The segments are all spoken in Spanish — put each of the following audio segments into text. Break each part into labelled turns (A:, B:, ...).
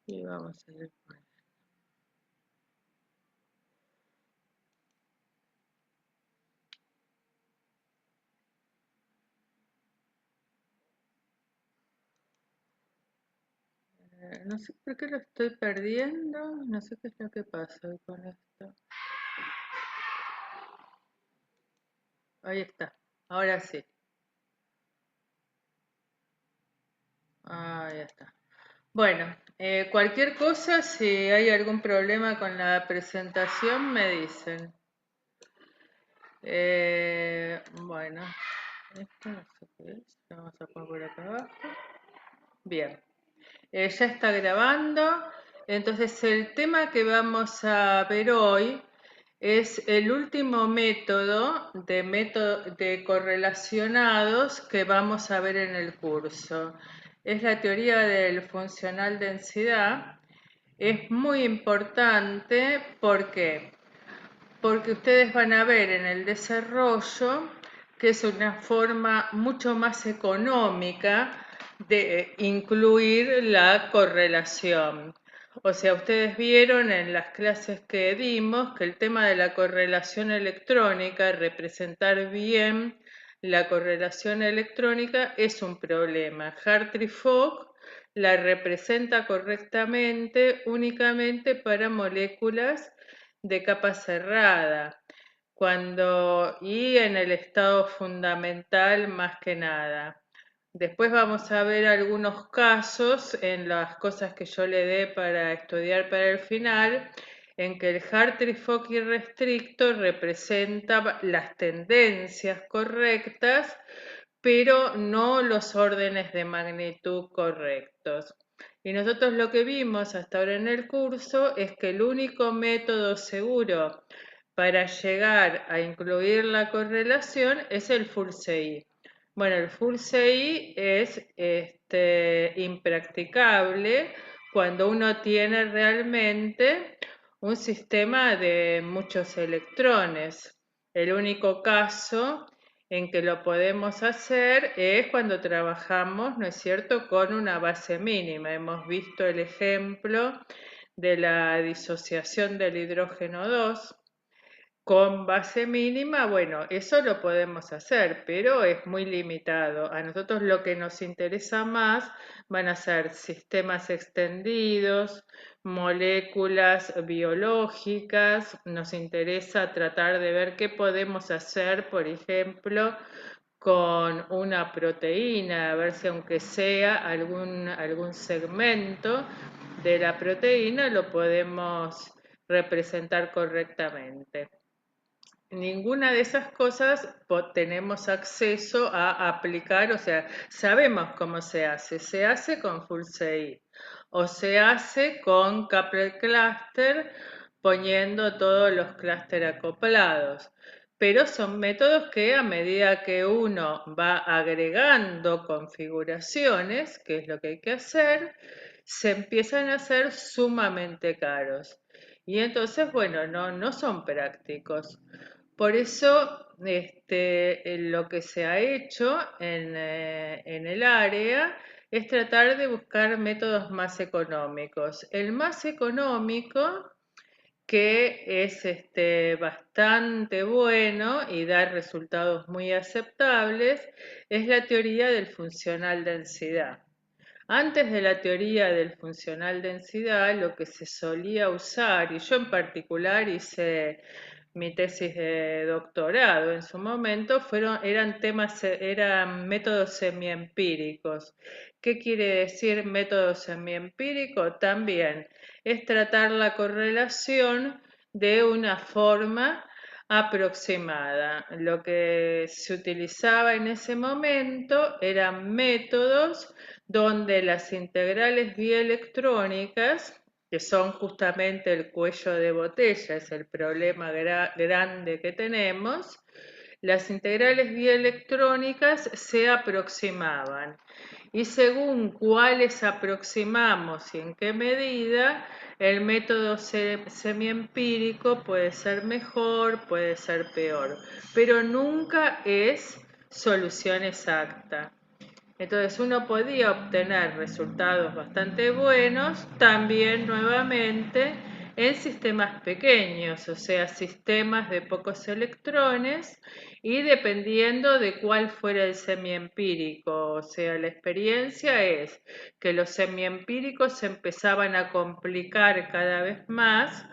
A: Y vamos a ir por no sé por qué lo estoy perdiendo, no sé qué es lo que pasa hoy con esto. Ahí está, ahora sí. Ah, ya está. Bueno, cualquier cosa, si hay algún problema con la presentación, me dicen. Bueno, esto no sé qué es. Lo vamos a poner por acá abajo. Bien, ya está grabando. Entonces, el tema que vamos a ver hoy es el último método de correlacionados que vamos a ver en el curso. Es la teoría del funcional densidad. Es muy importante, ¿por qué? Porque ustedes van a ver en el desarrollo que es una forma mucho más económica de incluir la correlación. O sea, ustedes vieron en las clases que dimos que el tema de la correlación electrónica, representar bien la correlación electrónica es un problema. Hartree-Fock la representa correctamente únicamente para moléculas de capa cerrada, y en el estado fundamental más que nada. Después vamos a ver algunos casos en las cosas que yo le dé para estudiar para el final, en que el Hartree-Fock irrestricto representa las tendencias correctas, pero no los órdenes de magnitud correctos. Y nosotros lo que vimos hasta ahora en el curso es que el único método seguro para llegar a incluir la correlación es el full CI. Bueno, el full CI es impracticable cuando uno tiene realmente un sistema de muchos electrones. El único caso en que lo podemos hacer es cuando trabajamos, ¿no es cierto?, con una base mínima. Hemos visto el ejemplo de la disociación del hidrógeno 2 con base mínima. Bueno, eso lo podemos hacer, pero es muy limitado. A nosotros lo que nos interesa más van a ser sistemas extendidos, moléculas biológicas. Nos interesa tratar de ver qué podemos hacer, por ejemplo, con una proteína, a ver si aunque sea algún segmento de la proteína lo podemos representar correctamente. Ninguna de esas cosas tenemos acceso a aplicar, o sea, sabemos cómo se hace con Full CI o se hace con coupled cluster poniendo todos los clústeres acoplados, pero son métodos que a medida que uno va agregando configuraciones, que es lo que hay que hacer, se empiezan a hacer sumamente caros. Y entonces, bueno, no son prácticos. Por eso, lo que se ha hecho en el área es tratar de buscar métodos más económicos. El más económico, que es bastante bueno y da resultados muy aceptables, es la teoría del funcional densidad. Antes de la teoría del funcional densidad, lo que se solía usar, y yo en particular hice mi tesis de doctorado en su momento, eran métodos semiempíricos. ¿Qué quiere decir método semiempírico? También es tratar la correlación de una forma aproximada. Lo que se utilizaba en ese momento eran métodos donde las integrales bielectrónicas, que son justamente el cuello de botella, es el problema grande que tenemos, las integrales bielectrónicas se aproximaban. Y según cuáles aproximamos y en qué medida, el método semiempírico puede ser mejor, puede ser peor, pero nunca es solución exacta. Entonces uno podía obtener resultados bastante buenos también nuevamente en sistemas pequeños, o sea, sistemas de pocos electrones y dependiendo de cuál fuera el semiempírico, o sea, la experiencia es que los semiempíricos se empezaban a complicar cada vez más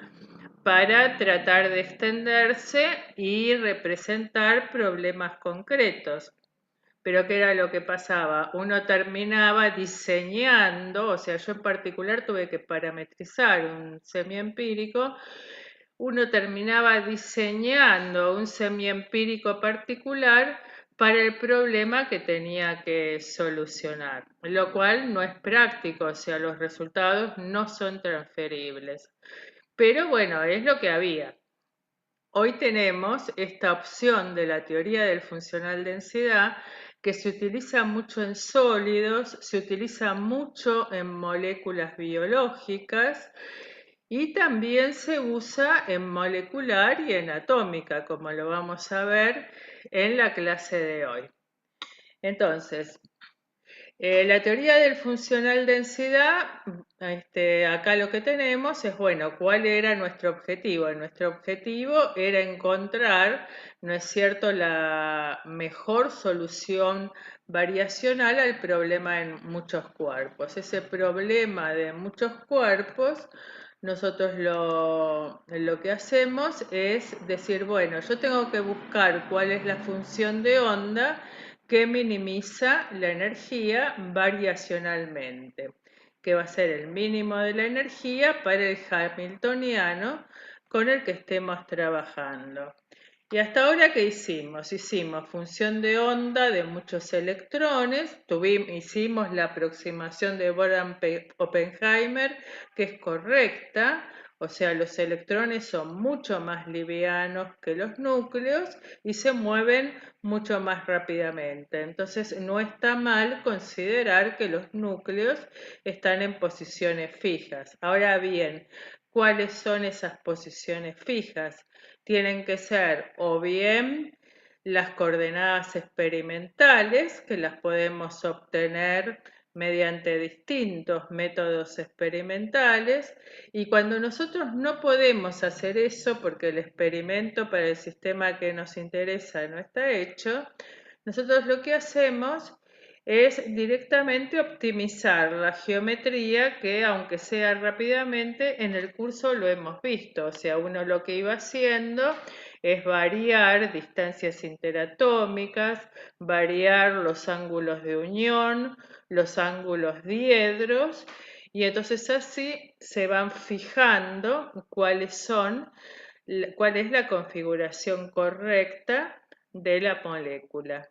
A: para tratar de extenderse y representar problemas concretos. Pero ¿qué era lo que pasaba? Uno terminaba diseñando, o sea, yo en particular tuve que parametrizar un semiempírico, uno terminaba diseñando un semiempírico particular para el problema que tenía que solucionar, lo cual no es práctico, o sea, los resultados no son transferibles. Pero bueno, es lo que había. Hoy tenemos esta opción de la teoría del funcional densidad que se utiliza mucho en sólidos, se utiliza mucho en moléculas biológicas y también se usa en molecular y en atómica, como lo vamos a ver en la clase de hoy. Entonces, la teoría del funcional densidad, acá lo que tenemos es, bueno, ¿cuál era nuestro objetivo? Nuestro objetivo era encontrar, ¿no es cierto?, la mejor solución variacional al problema en muchos cuerpos. Ese problema de muchos cuerpos, nosotros lo que hacemos es decir, bueno, yo tengo que buscar cuál es la función de onda que minimiza la energía variacionalmente, que va a ser el mínimo de la energía para el hamiltoniano con el que estemos trabajando. Y hasta ahora, ¿qué hicimos? Hicimos función de onda muchos electrones, hicimos la aproximación de Born-Oppenheimer, que es correcta, o sea, los electrones son mucho más livianos que los núcleos y se mueven mucho más rápidamente. Entonces, no está mal considerar que los núcleos están en posiciones fijas. Ahora bien, ¿cuáles son esas posiciones fijas? Tienen que ser o bien las coordenadas experimentales, que las podemos obtener mediante distintos métodos experimentales, y cuando nosotros no podemos hacer eso porque el experimento para el sistema que nos interesa no está hecho, nosotros lo que hacemos es directamente optimizar la geometría que, aunque sea rápidamente, en el curso lo hemos visto. O sea, uno lo que iba haciendo es variar distancias interatómicas, variar los ángulos de unión, los ángulos diedros, y entonces así se van fijando cuál es la configuración correcta de la molécula.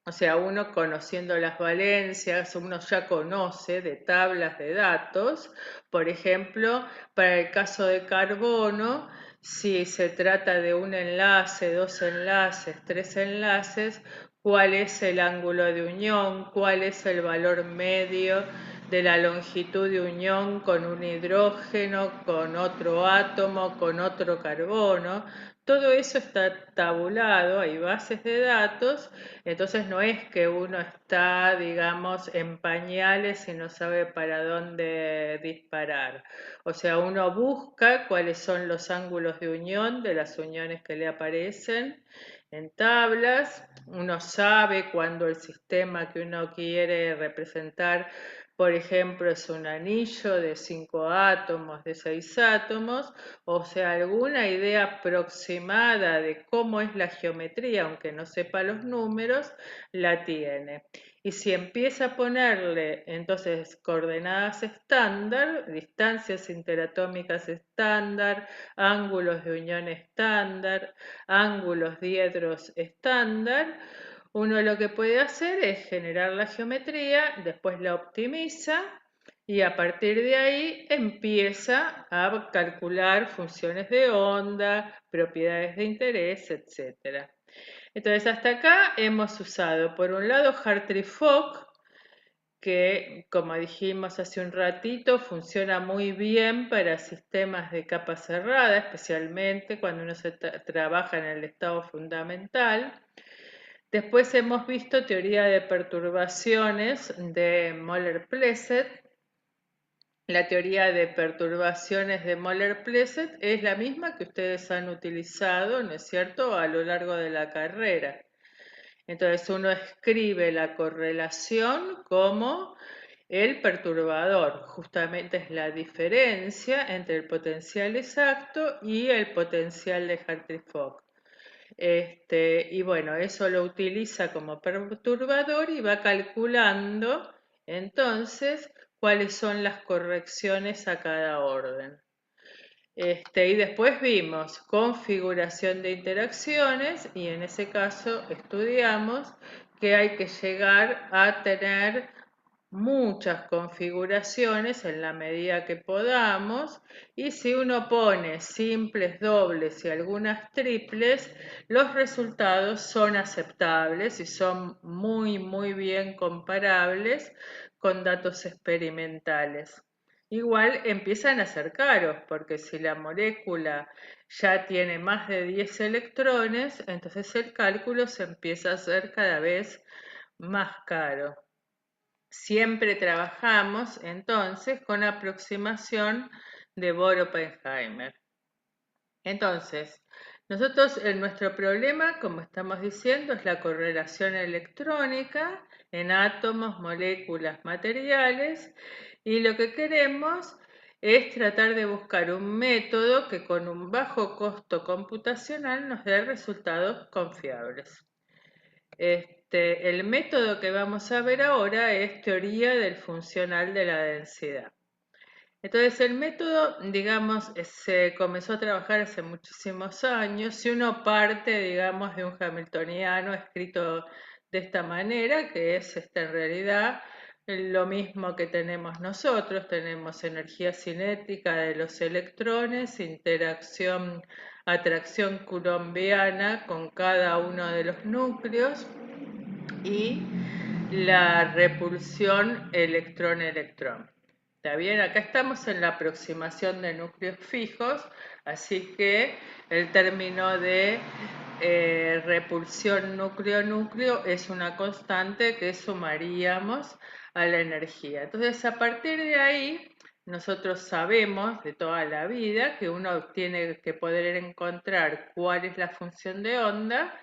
A: O sea, uno conociendo las valencias, uno ya conoce de tablas de datos, por ejemplo, para el caso de carbono, si se trata de un enlace, dos enlaces, tres enlaces, cuál es el ángulo de unión, cuál es el valor medio de la longitud de unión con un hidrógeno, con otro átomo, con otro carbono. Todo eso está tabulado, hay bases de datos, entonces no es que uno está, digamos, en pañales y no sabe para dónde disparar. O sea, uno busca cuáles son los ángulos de unión de las uniones que le aparecen en tablas, uno sabe cuando el sistema que uno quiere representar, por ejemplo, es un anillo de 5 átomos, de 6 átomos, o sea, alguna idea aproximada de cómo es la geometría, aunque no sepa los números, la tiene. Y si empieza a ponerle entonces coordenadas estándar, distancias interatómicas estándar, ángulos de unión estándar, ángulos diedros estándar, uno lo que puede hacer es generar la geometría, después la optimiza y a partir de ahí empieza a calcular funciones de onda, propiedades de interés, etc. Entonces hasta acá hemos usado por un lado Hartree-Fock, que como dijimos hace un ratito funciona muy bien para sistemas de capa cerrada, especialmente cuando uno se trabaja en el estado fundamental. Después hemos visto teoría de perturbaciones de Moller-Pleset. La teoría de perturbaciones de Moller-Pleset es la misma que ustedes han utilizado, ¿no es cierto?, a lo largo de la carrera. Entonces uno escribe la correlación como el perturbador. Justamente es la diferencia entre el potencial exacto y el potencial de Hartree-Fock. Y bueno, eso lo utiliza como perturbador y va calculando entonces cuáles son las correcciones a cada orden. Y después vimos configuración de interacciones y en ese caso estudiamos que hay que llegar a tener muchas configuraciones en la medida que podamos y si uno pone simples, dobles y algunas triples, los resultados son aceptables y son muy bien comparables con datos experimentales. Igual empiezan a ser caros porque si la molécula ya tiene más de 10 electrones, entonces el cálculo se empieza a hacer cada vez más caro. Siempre trabajamos entonces con aproximación de Bohr-Oppenheimer. Entonces, nosotros nuestro problema, como estamos diciendo, es la correlación electrónica en átomos, moléculas, materiales y lo que queremos es tratar de buscar un método que con un bajo costo computacional nos dé resultados confiables. El método que vamos a ver ahora es teoría del funcional de la densidad. Entonces el método, digamos, se comenzó a trabajar hace muchísimos años. Si uno parte, digamos, de un hamiltoniano escrito de esta manera, que es en realidad lo mismo que tenemos nosotros, tenemos energía cinética de los electrones, interacción, atracción coulombiana con cada uno de los núcleos y la repulsión electrón-electrón. ¿Está bien? Acá estamos en la aproximación de núcleos fijos, así que el término de repulsión núcleo-núcleo es una constante que sumaríamos a la energía. Entonces, a partir de ahí, nosotros sabemos de toda la vida que uno tiene que poder encontrar cuál es la función de onda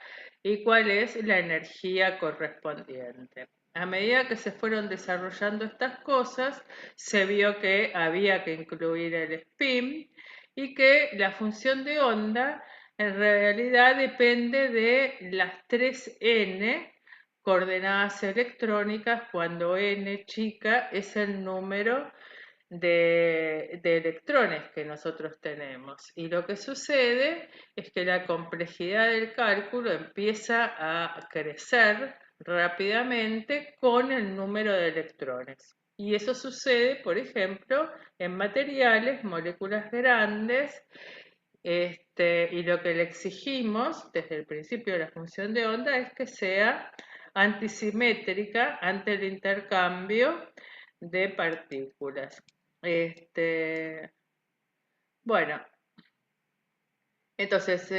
A: y cuál es la energía correspondiente. A medida que se fueron desarrollando estas cosas, se vio que había que incluir el spin y que la función de onda en realidad depende de las 3n coordenadas electrónicas cuando n chica es el número de electrones que nosotros tenemos. Y lo que sucede es que la complejidad del cálculo empieza a crecer rápidamente con el número de electrones. Y eso sucede, por ejemplo, en materiales, moléculas grandes, y lo que le exigimos desde el principio de la función de onda es que sea antisimétrica ante el intercambio de partículas. Bueno, entonces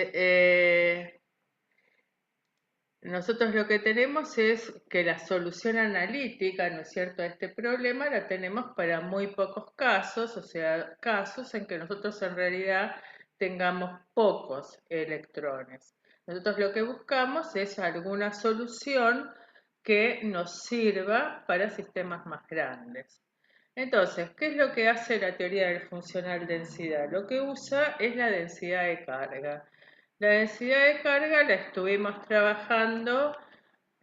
A: nosotros lo que tenemos es que la solución analítica, ¿no es cierto?, a este problema la tenemos para muy pocos casos, o sea, casos en que nosotros en realidad tengamos pocos electrones. Nosotros lo que buscamos es alguna solución que nos sirva para sistemas más grandes. Entonces, ¿qué es lo que hace la teoría del funcional densidad? Lo que usa es la densidad de carga. La densidad de carga la estuvimos trabajando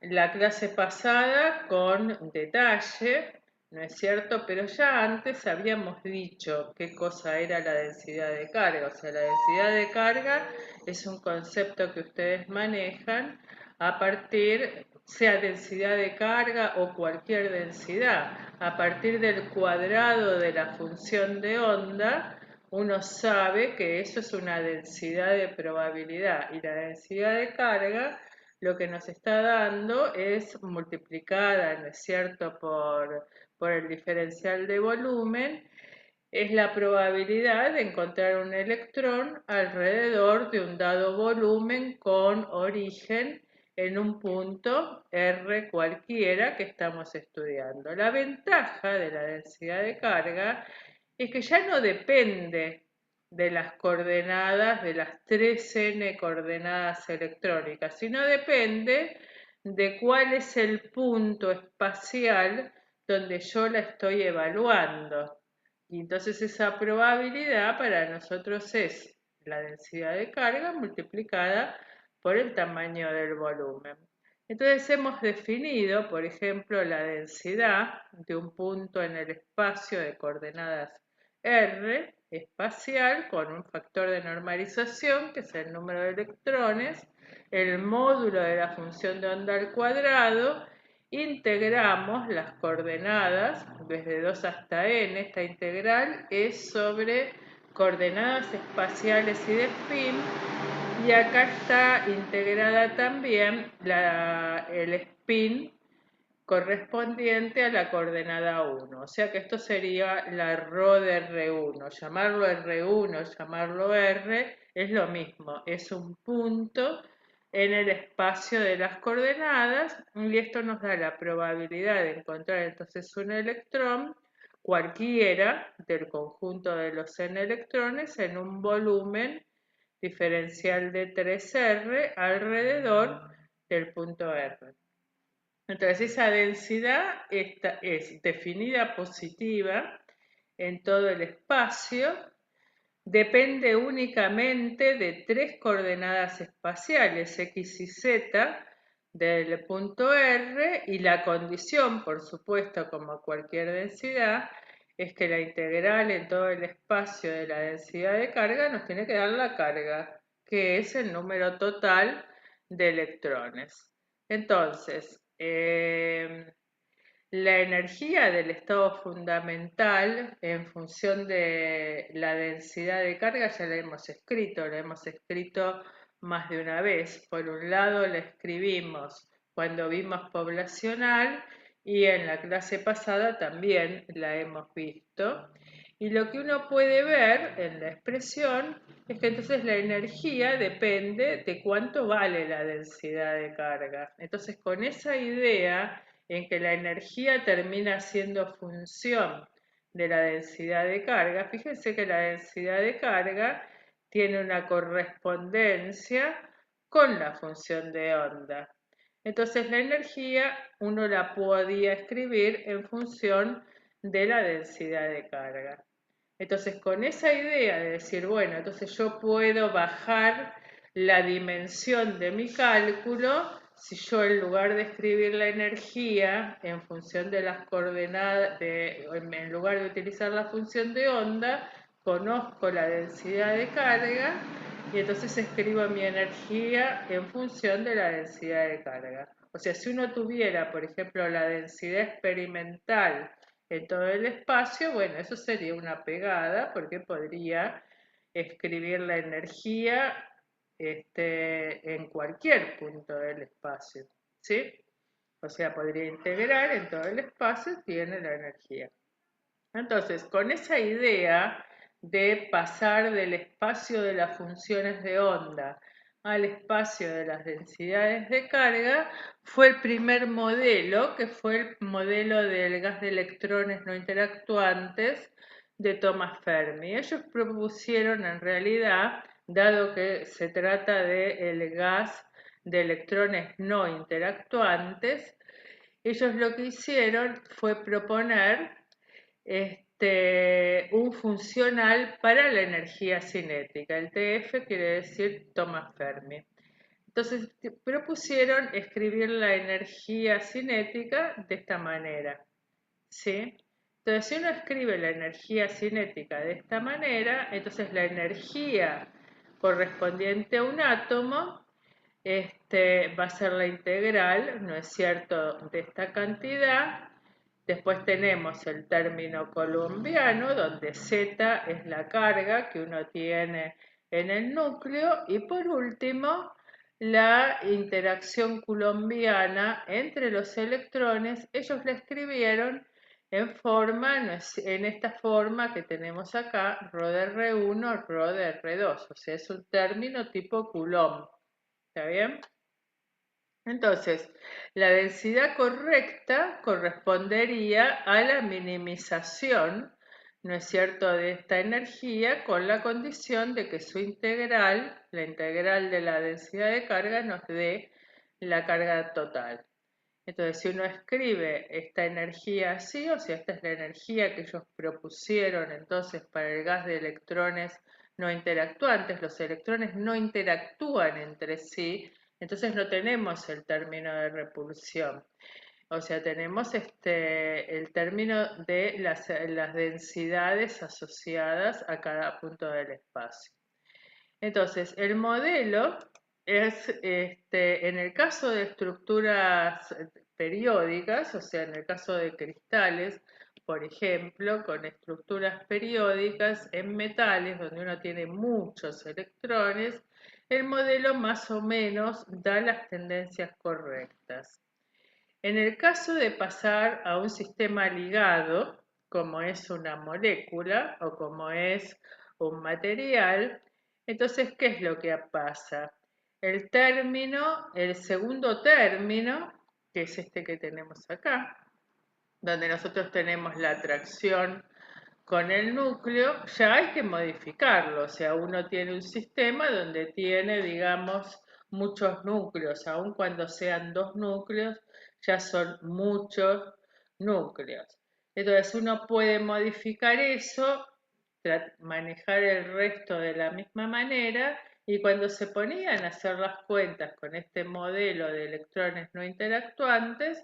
A: la clase pasada con detalle, ¿no es cierto? Pero ya antes habíamos dicho qué cosa era la densidad de carga. O sea, la densidad de carga es un concepto que ustedes manejan a partir, sea densidad de carga o cualquier densidad, a partir del cuadrado de la función de onda, uno sabe que eso es una densidad de probabilidad y la densidad de carga lo que nos está dando es multiplicada, ¿no es cierto?, por el diferencial de volumen, es la probabilidad de encontrar un electrón alrededor de un dado volumen con origen en un punto R cualquiera que estamos estudiando. La ventaja de la densidad de carga es que ya no depende de las coordenadas, de las 3n coordenadas electrónicas, sino depende de cuál es el punto espacial donde yo la estoy evaluando. Y entonces esa probabilidad para nosotros es la densidad de carga multiplicada por el tamaño del volumen. Entonces hemos definido, por ejemplo, la densidad de un punto en el espacio de coordenadas R espacial con un factor de normalización, que es el número de electrones, el módulo de la función de onda al cuadrado, integramos las coordenadas desde 2 hasta n, esta integral es sobre coordenadas espaciales y de spin, y acá está integrada también el spin correspondiente a la coordenada 1. O sea que esto sería la ρ de R1. Llamarlo R1, llamarlo R, es lo mismo. Es un punto en el espacio de las coordenadas y esto nos da la probabilidad de encontrar entonces un electrón cualquiera del conjunto de los n electrones en un volumen diferencial de 3R alrededor del punto R. Entonces esa densidad es definida positiva en todo el espacio, depende únicamente de 3 coordenadas espaciales, x y z, del punto R, y la condición, por supuesto, como cualquier densidad, es que la integral en todo el espacio de la densidad de carga nos tiene que dar la carga, que es el número total de electrones. Entonces, la energía del estado fundamental en función de la densidad de carga ya la hemos escrito más de una vez. Por un lado la escribimos cuando vimos poblacional y en la clase pasada también la hemos visto. Y lo que uno puede ver en la expresión es que entonces la energía depende de cuánto vale la densidad de carga. Entonces con esa idea en que la energía termina siendo función de la densidad de carga, fíjense que la densidad de carga tiene una correspondencia con la función de onda. Entonces la energía uno la podía escribir en función de la densidad de carga. Entonces con esa idea de decir, bueno, entonces yo puedo bajar la dimensión de mi cálculo si yo en lugar de escribir la energía en función de las coordenadas, en lugar de utilizar la función de onda, conozco la densidad de carga y entonces escribo mi energía en función de la densidad de carga. O sea, si uno tuviera, por ejemplo, la densidad experimental en todo el espacio, bueno, eso sería una pegada porque podría escribir la energía en cualquier punto del espacio, ¿sí? O sea, podría integrar en todo el espacio, tiene la energía. Entonces, con esa idea de pasar del espacio de las funciones de onda al espacio de las densidades de carga, fue el primer modelo, que fue el modelo del gas de electrones no interactuantes de Thomas Fermi. Ellos propusieron en realidad, dado que se trata del gas de electrones no interactuantes, ellos lo que hicieron fue proponer un funcional para la energía cinética. El TF quiere decir Thomas Fermi. Entonces propusieron escribir la energía cinética de esta manera, ¿sí? Entonces si uno escribe la energía cinética de esta manera, entonces la energía correspondiente a un átomo va a ser la integral, ¿no es cierto?, de esta cantidad. Después tenemos el término colombiano, donde Z es la carga que uno tiene en el núcleo. Y por último, la interacción coulombiana entre los electrones. Ellos la escribieron en esta forma que tenemos acá, ρ de R1, ρ de R2. O sea, es un término tipo Coulomb. ¿Está bien? Entonces, la densidad correcta correspondería a la minimización, ¿no es cierto?, de esta energía con la condición de que su integral, la integral de la densidad de carga, nos dé la carga total. Entonces, si uno escribe esta energía así, o sea, esta es la energía que ellos propusieron entonces para el gas de electrones no interactuantes, los electrones no interactúan entre sí, entonces no tenemos el término de repulsión. O sea, tenemos el término de las densidades asociadas a cada punto del espacio. Entonces, el modelo es, en el caso de estructuras periódicas, o sea, en el caso de cristales, por ejemplo, con estructuras periódicas en metales, donde uno tiene muchos electrones, el modelo más o menos da las tendencias correctas. En el caso de pasar a un sistema ligado, como es una molécula o como es un material, entonces, ¿qué es lo que pasa? El segundo término, que es este que tenemos acá, donde nosotros tenemos la atracción con el núcleo, ya hay que modificarlo. O sea, uno tiene un sistema donde tiene, digamos, muchos núcleos, aun cuando sean dos núcleos, ya son muchos núcleos. Entonces uno puede modificar eso, manejar el resto de la misma manera, y cuando se ponían a hacer las cuentas con este modelo de electrones no interactuantes,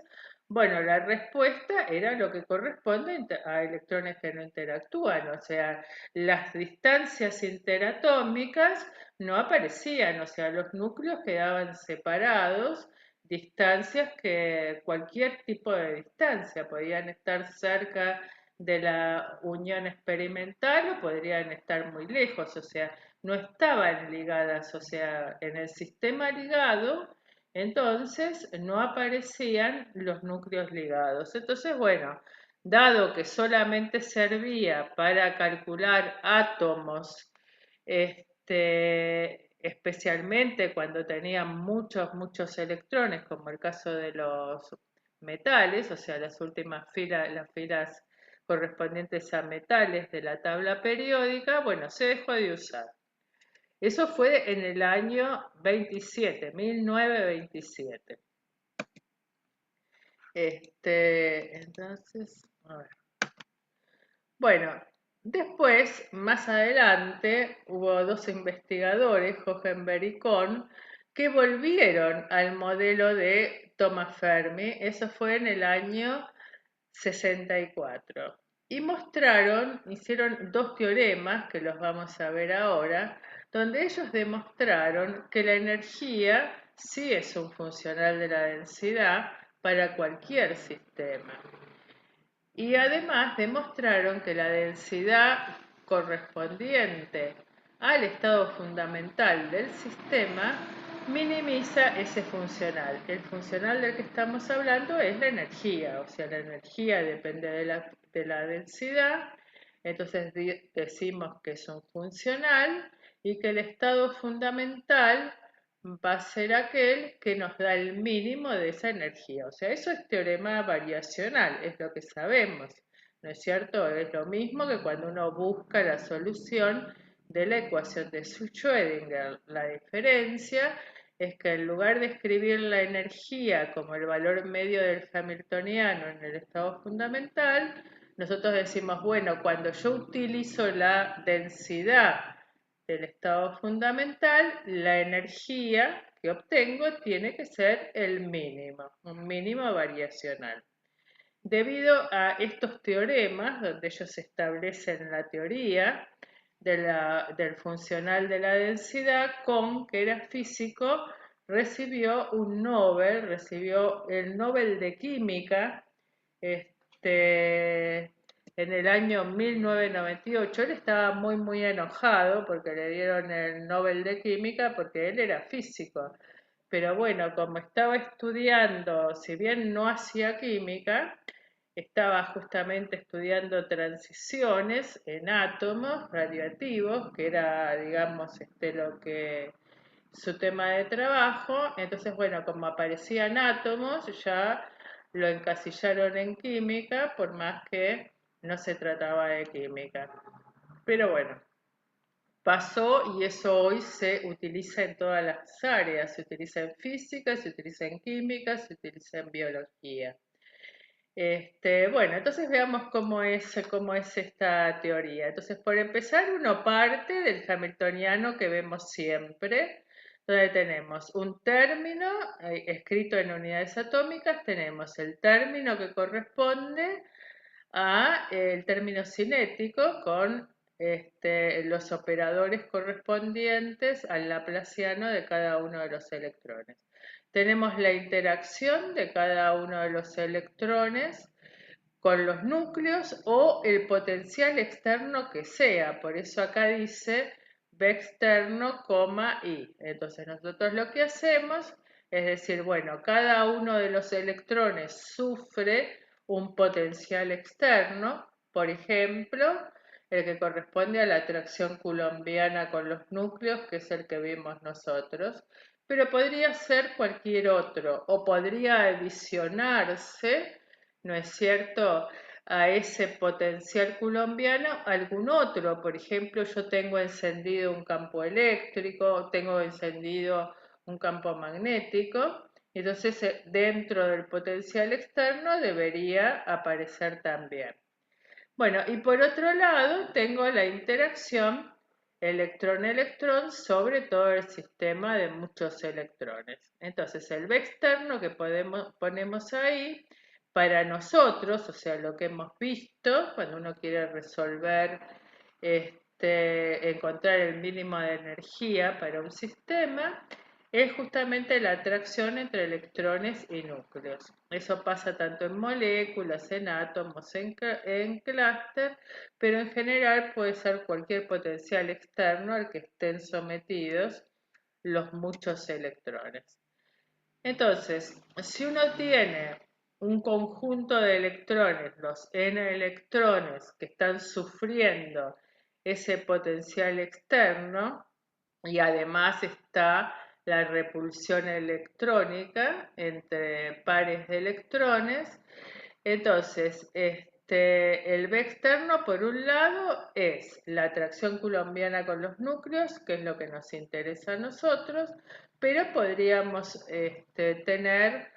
A: bueno, la respuesta era lo que corresponde a electrones que no interactúan, o sea, las distancias interatómicas no aparecían, o sea, los núcleos quedaban separados, distancias que cualquier tipo de distancia, podían estar cerca de la unión experimental o podrían estar muy lejos, o sea, no estaban ligadas, o sea, en el sistema ligado entonces no aparecían los núcleos ligados. Entonces, bueno, dado que solamente servía para calcular átomos, especialmente cuando tenían muchos electrones, como el caso de los metales, o sea, las últimas filas, las filas correspondientes a metales de la tabla periódica, bueno, se dejó de usar. Eso fue en el año 1927. Entonces, a ver. Bueno, después, más adelante, hubo dos investigadores, Hohenberg y Kohn, que volvieron al modelo de Thomas Fermi. Eso fue en el año 64. Y mostraron, hicieron dos teoremas, que los vamos a ver ahora, donde ellos demostraron que la energía sí es un funcional de la densidad para cualquier sistema. Y además demostraron que la densidad correspondiente al estado fundamental del sistema minimiza ese funcional. El funcional del que estamos hablando es la energía, o sea, la energía depende de la densidad, entonces decimos que es un funcional y que el estado fundamental va a ser aquel que nos da el mínimo de esa energía. O sea, eso es teorema variacional, es lo que sabemos, ¿no es cierto? Es lo mismo que cuando uno busca la solución de la ecuación de Schrödinger. La diferencia es que en lugar de escribir la energía como el valor medio del hamiltoniano en el estado fundamental, nosotros decimos, bueno, cuando yo utilizo la densidad del estado fundamental, la energía que obtengo tiene que ser el mínimo, un mínimo variacional. Debido a estos teoremas, donde ellos establecen la teoría del funcional de la densidad, Kohn, que era físico, recibió el Nobel de Química, en el año 1998. Él estaba muy enojado porque le dieron el Nobel de Química porque él era físico. Pero bueno, como estaba estudiando, si bien no hacía química, estaba justamente estudiando transiciones en átomos radioactivos, que era, digamos, lo que su tema de trabajo. Entonces, bueno, como aparecían átomos, ya lo encasillaron en química, por más que no se trataba de química. Pero bueno, pasó y eso hoy se utiliza en todas las áreas. Se utiliza en física, se utiliza en química, se utiliza en biología. Bueno, entonces veamos cómo es esta teoría. Entonces, por empezar, uno parte del hamiltoniano que vemos siempre, donde tenemos un término escrito en unidades atómicas, tenemos el término que corresponde a el término cinético con los operadores correspondientes al laplaciano de cada uno de los electrones. Tenemos la interacción de cada uno de los electrones con los núcleos o el potencial externo que sea. Por eso acá dice B externo, I. Entonces nosotros lo que hacemos es decir, bueno, cada uno de los electrones sufre un potencial externo, por ejemplo, el que corresponde a la atracción coulombiana con los núcleos, que es el que vimos nosotros, pero podría ser cualquier otro, o podría adicionarse, ¿no es cierto?, a ese potencial coulombiano algún otro. Por ejemplo, yo tengo encendido un campo eléctrico, tengo encendido un campo magnético, entonces dentro del potencial externo debería aparecer también. Bueno, y por otro lado tengo la interacción electrón-electrón sobre todo el sistema de muchos electrones. Entonces el B externo que ponemos ahí, para nosotros, o sea, lo que hemos visto, cuando uno quiere resolver, encontrar el mínimo de energía para un sistema, es justamente la atracción entre electrones y núcleos. Eso pasa tanto en moléculas, en átomos, en clúster, pero en general puede ser cualquier potencial externo al que estén sometidos los muchos electrones. Entonces, si uno tiene un conjunto de electrones, los n electrones que están sufriendo ese potencial externo, y además está la repulsión electrónica entre pares de electrones. Entonces, el B externo, por un lado, es la atracción coulombiana con los núcleos, que es lo que nos interesa a nosotros, pero podríamos tener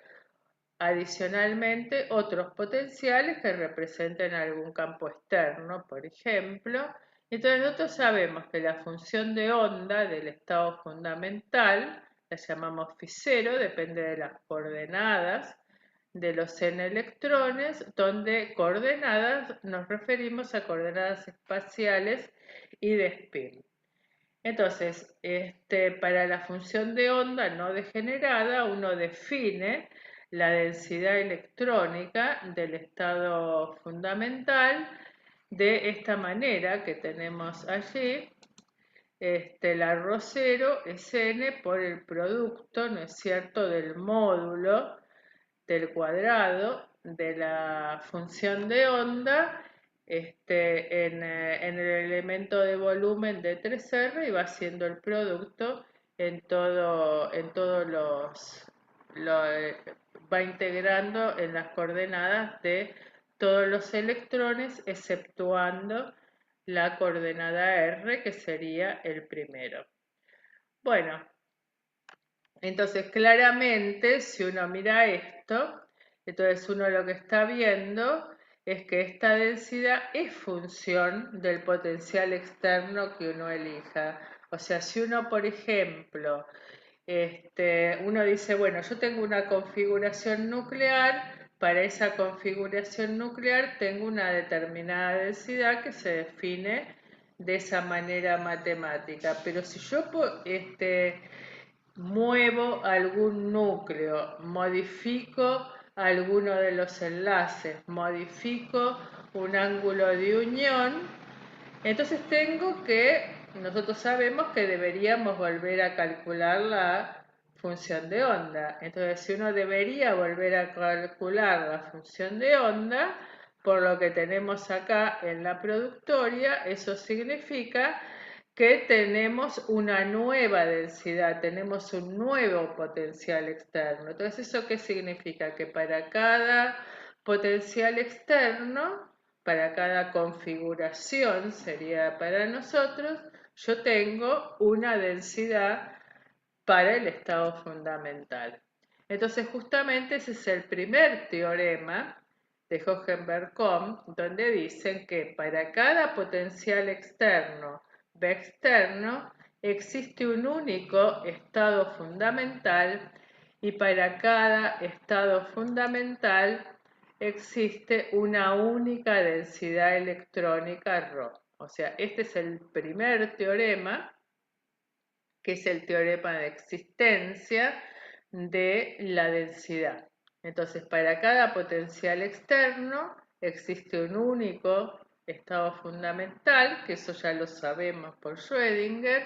A: adicionalmente otros potenciales que representen algún campo externo, por ejemplo. Entonces nosotros sabemos que la función de onda del estado fundamental, la llamamos phi0, depende de las coordenadas de los n electrones, donde coordenadas nos referimos a coordenadas espaciales y de spin. Entonces, para la función de onda no degenerada, uno define la densidad electrónica del estado fundamental de esta manera que tenemos allí. La ρ0 es n por el producto, ¿no es cierto?, del módulo del cuadrado de la función de onda en el elemento de volumen de 3R y va siendo el producto en todos va integrando en las coordenadas de todos los electrones, exceptuando la coordenada R, que sería el primero. Bueno, entonces claramente si uno mira esto, entonces uno lo que está viendo es que esta densidad es función del potencial externo que uno elija. O sea, si uno, por ejemplo, uno dice, bueno, yo tengo una configuración nuclear, para esa configuración nuclear tengo una determinada densidad que se define de esa manera matemática. Pero si yo muevo algún núcleo, modifico alguno de los enlaces, modifico un ángulo de unión, entonces nosotros sabemos que deberíamos volver a calcular la función de onda. Entonces, si uno debería volver a calcular la función de onda, por lo que tenemos acá en la productoria, eso significa que tenemos una nueva densidad, tenemos un nuevo potencial externo. Entonces, ¿eso qué significa? Que para cada potencial externo, para cada configuración, sería para nosotros, yo tengo una densidad para el estado fundamental. Entonces, justamente ese es el primer teorema de Hohenberg-Kohn, donde dicen que para cada potencial externo B externo existe un único estado fundamental y para cada estado fundamental existe una única densidad electrónica ρ. O sea, este es el primer teorema, que es el teorema de existencia de la densidad. Entonces, para cada potencial externo existe un único estado fundamental, que eso ya lo sabemos por Schrödinger,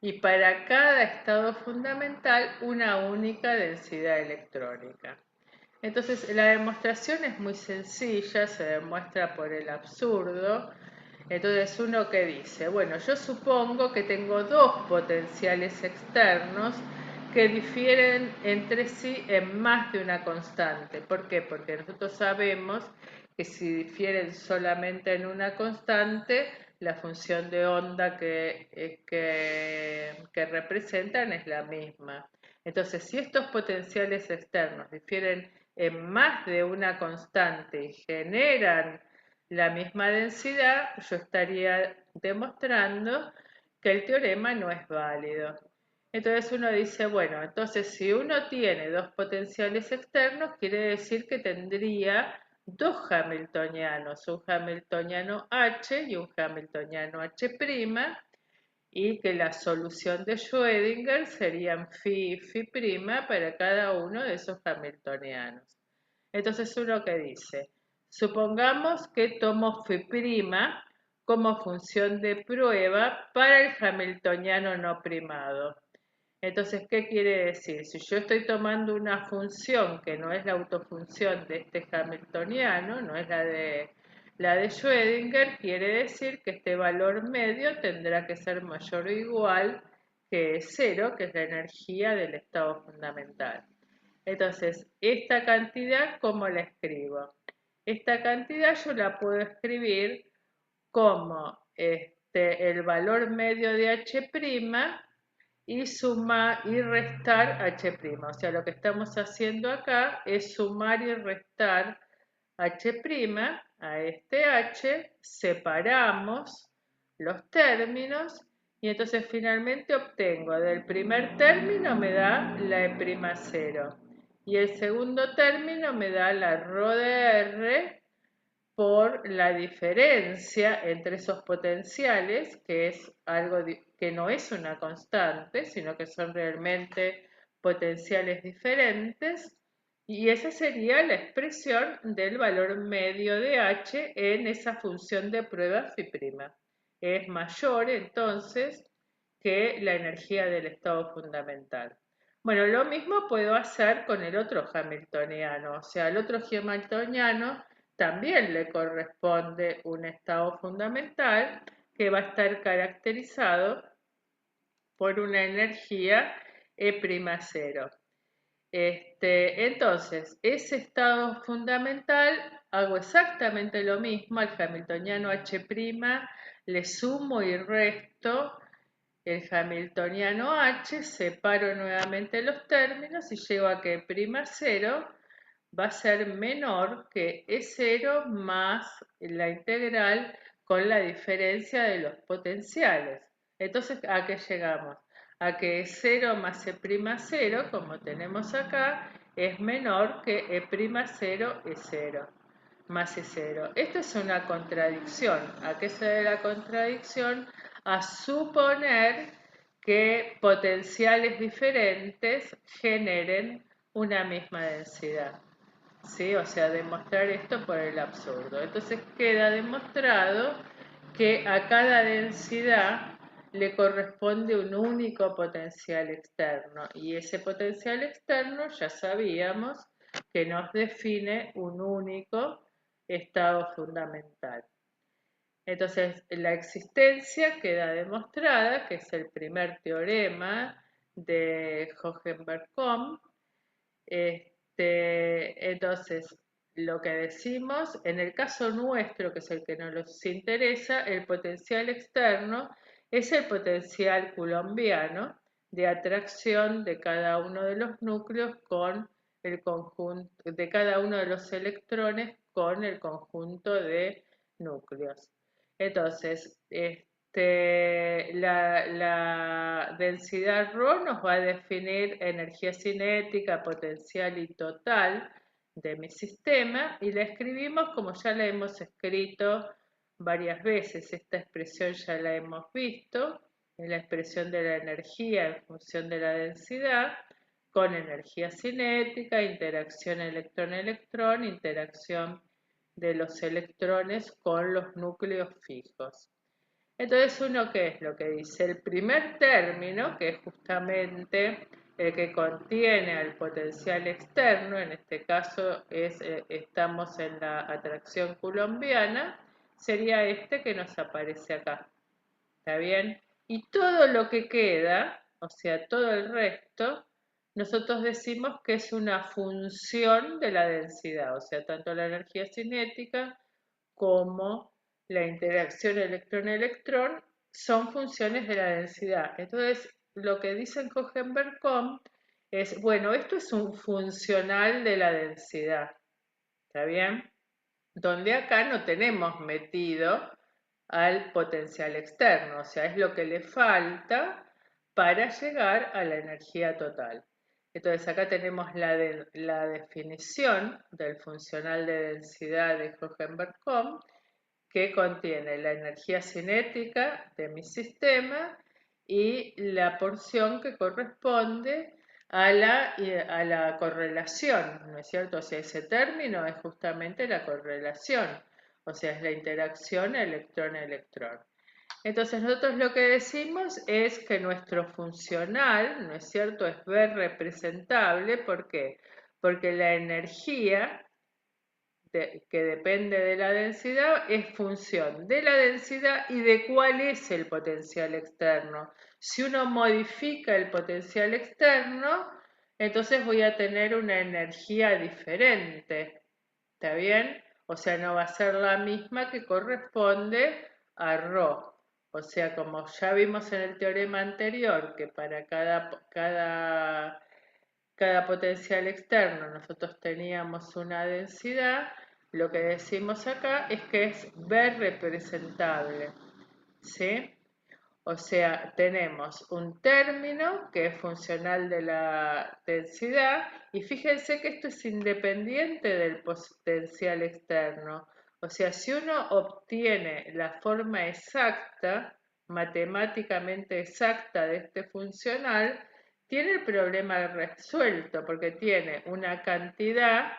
A: y para cada estado fundamental una única densidad electrónica. Entonces, la demostración es muy sencilla, se demuestra por el absurdo. Entonces, uno que dice, bueno, yo supongo que tengo dos potenciales externos que difieren entre sí en más de una constante. ¿Por qué? Porque nosotros sabemos que si difieren solamente en una constante, la función de onda que representan es la misma. Entonces, si estos potenciales externos difieren en más de una constante y generan la misma densidad, yo estaría demostrando que el teorema no es válido. Entonces uno dice, bueno, entonces si uno tiene dos potenciales externos, quiere decir que tendría dos hamiltonianos, un hamiltoniano H y un hamiltoniano H', y que la solución de Schrödinger serían phi y phi' para cada uno de esos hamiltonianos. Entonces uno que dice, supongamos que tomo phi' como función de prueba para el hamiltoniano no primado. Entonces, ¿qué quiere decir? Si yo estoy tomando una función que no es la autofunción de este hamiltoniano, no es la de Schrödinger, quiere decir que este valor medio tendrá que ser mayor o igual que 0, que es la energía del estado fundamental. Entonces, esta cantidad, ¿cómo la escribo? Esta cantidad yo la puedo escribir como el valor medio de H' y sumar y restar H'. O sea, lo que estamos haciendo acá es sumar y restar H' a este H, separamos los términos y entonces finalmente obtengo del primer término me da la E'0 y el segundo término me da la ρ de R por la diferencia entre esos potenciales, que es algo que no es una constante, sino que son realmente potenciales diferentes, y esa sería la expresión del valor medio de H en esa función de prueba phi'. Es mayor entonces que la energía del estado fundamental. Bueno, lo mismo puedo hacer con el otro hamiltoniano, o sea, el otro hamiltoniano también le corresponde un estado fundamental que va a estar caracterizado por una energía E'0. Entonces, ese estado fundamental hago exactamente lo mismo al hamiltoniano H', le sumo y resto el hamiltoniano H, separo nuevamente los términos y llego a que E'0 va a ser menor que E0 más la integral con la diferencia de los potenciales. Entonces, ¿a qué llegamos? A que E0 más E'0, como tenemos acá, es menor que E'0 E0 más E0. Esto es una contradicción. ¿A qué se debe la contradicción? A suponer que potenciales diferentes generen una misma densidad. ¿Sí? O sea, demostrar esto por el absurdo. Entonces queda demostrado que a cada densidad le corresponde un único potencial externo y ese potencial externo ya sabíamos que nos define un único estado fundamental. Entonces, la existencia queda demostrada, que es el primer teorema de Hohenberg-Kohm. Entonces, lo que decimos, en el caso nuestro, que es el que nos interesa, el potencial externo es el potencial coulombiano de atracción de cada uno de los núcleos con el conjunto, de cada uno de los electrones con el conjunto de núcleos. Entonces, la densidad ρ nos va a definir energía cinética, potencial y total de mi sistema, y la escribimos como ya la hemos escrito varias veces. Esta expresión ya la hemos visto, es la expresión de la energía en función de la densidad, con energía cinética, interacción electrón-electrón, interacción de los electrones con los núcleos fijos. Entonces, ¿uno qué es lo que dice? El primer término, que es justamente el que contiene al potencial externo, en este caso estamos en la atracción coulombiana, sería este que nos aparece acá. ¿Está bien? Y todo lo que queda, o sea, todo el resto, nosotros decimos que es una función de la densidad, o sea, tanto la energía cinética como la interacción electrón-electrón son funciones de la densidad. Entonces, lo que dicen Hohenberg-Kohm es, bueno, esto es un funcional de la densidad, ¿está bien? Donde acá no tenemos metido al potencial externo, o sea, es lo que le falta para llegar a la energía total. Entonces acá tenemos la definición del funcional de densidad de Hohenberg-Kohm, que contiene la energía cinética de mi sistema y la porción que corresponde a la correlación, ¿no es cierto? O sea, ese término es justamente la correlación, o sea, es la interacción electrón-electrón. Entonces nosotros lo que decimos es que nuestro funcional, ¿no es cierto?, es B representable. ¿Por qué? Porque la energía que depende de la densidad es función de la densidad y de cuál es el potencial externo. Si uno modifica el potencial externo, entonces voy a tener una energía diferente. ¿Está bien? O sea, no va a ser la misma que corresponde a ρ. O sea, como ya vimos en el teorema anterior, que para cada potencial externo nosotros teníamos una densidad, lo que decimos acá es que es B representable, ¿sí? O sea, tenemos un término que es funcional de la densidad, y fíjense que esto es independiente del potencial externo. O sea, si uno obtiene la forma exacta, matemáticamente exacta de este funcional, tiene el problema resuelto, porque tiene una cantidad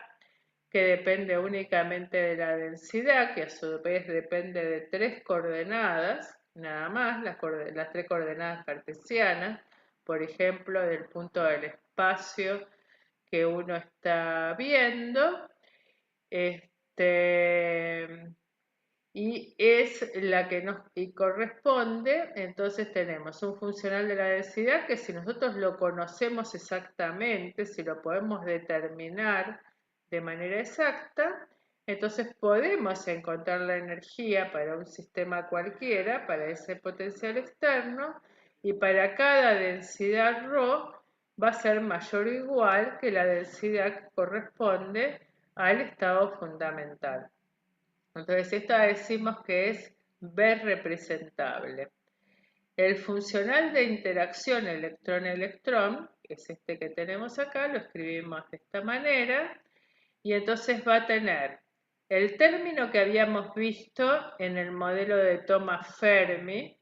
A: que depende únicamente de la densidad, que a su vez depende de tres coordenadas, nada más, las tres coordenadas cartesianas, por ejemplo, del punto del espacio que uno está viendo, y es la que nos corresponde. Entonces tenemos un funcional de la densidad que, si nosotros lo conocemos exactamente, si lo podemos determinar de manera exacta, entonces podemos encontrar la energía para un sistema cualquiera, para ese potencial externo, y para cada densidad ρ va a ser mayor o igual que la densidad que corresponde al estado fundamental. Entonces, esta decimos que es B representable. El funcional de interacción electrón-electrón, que es este que tenemos acá, lo escribimos de esta manera, y entonces va a tener el término que habíamos visto en el modelo de Thomas-Fermi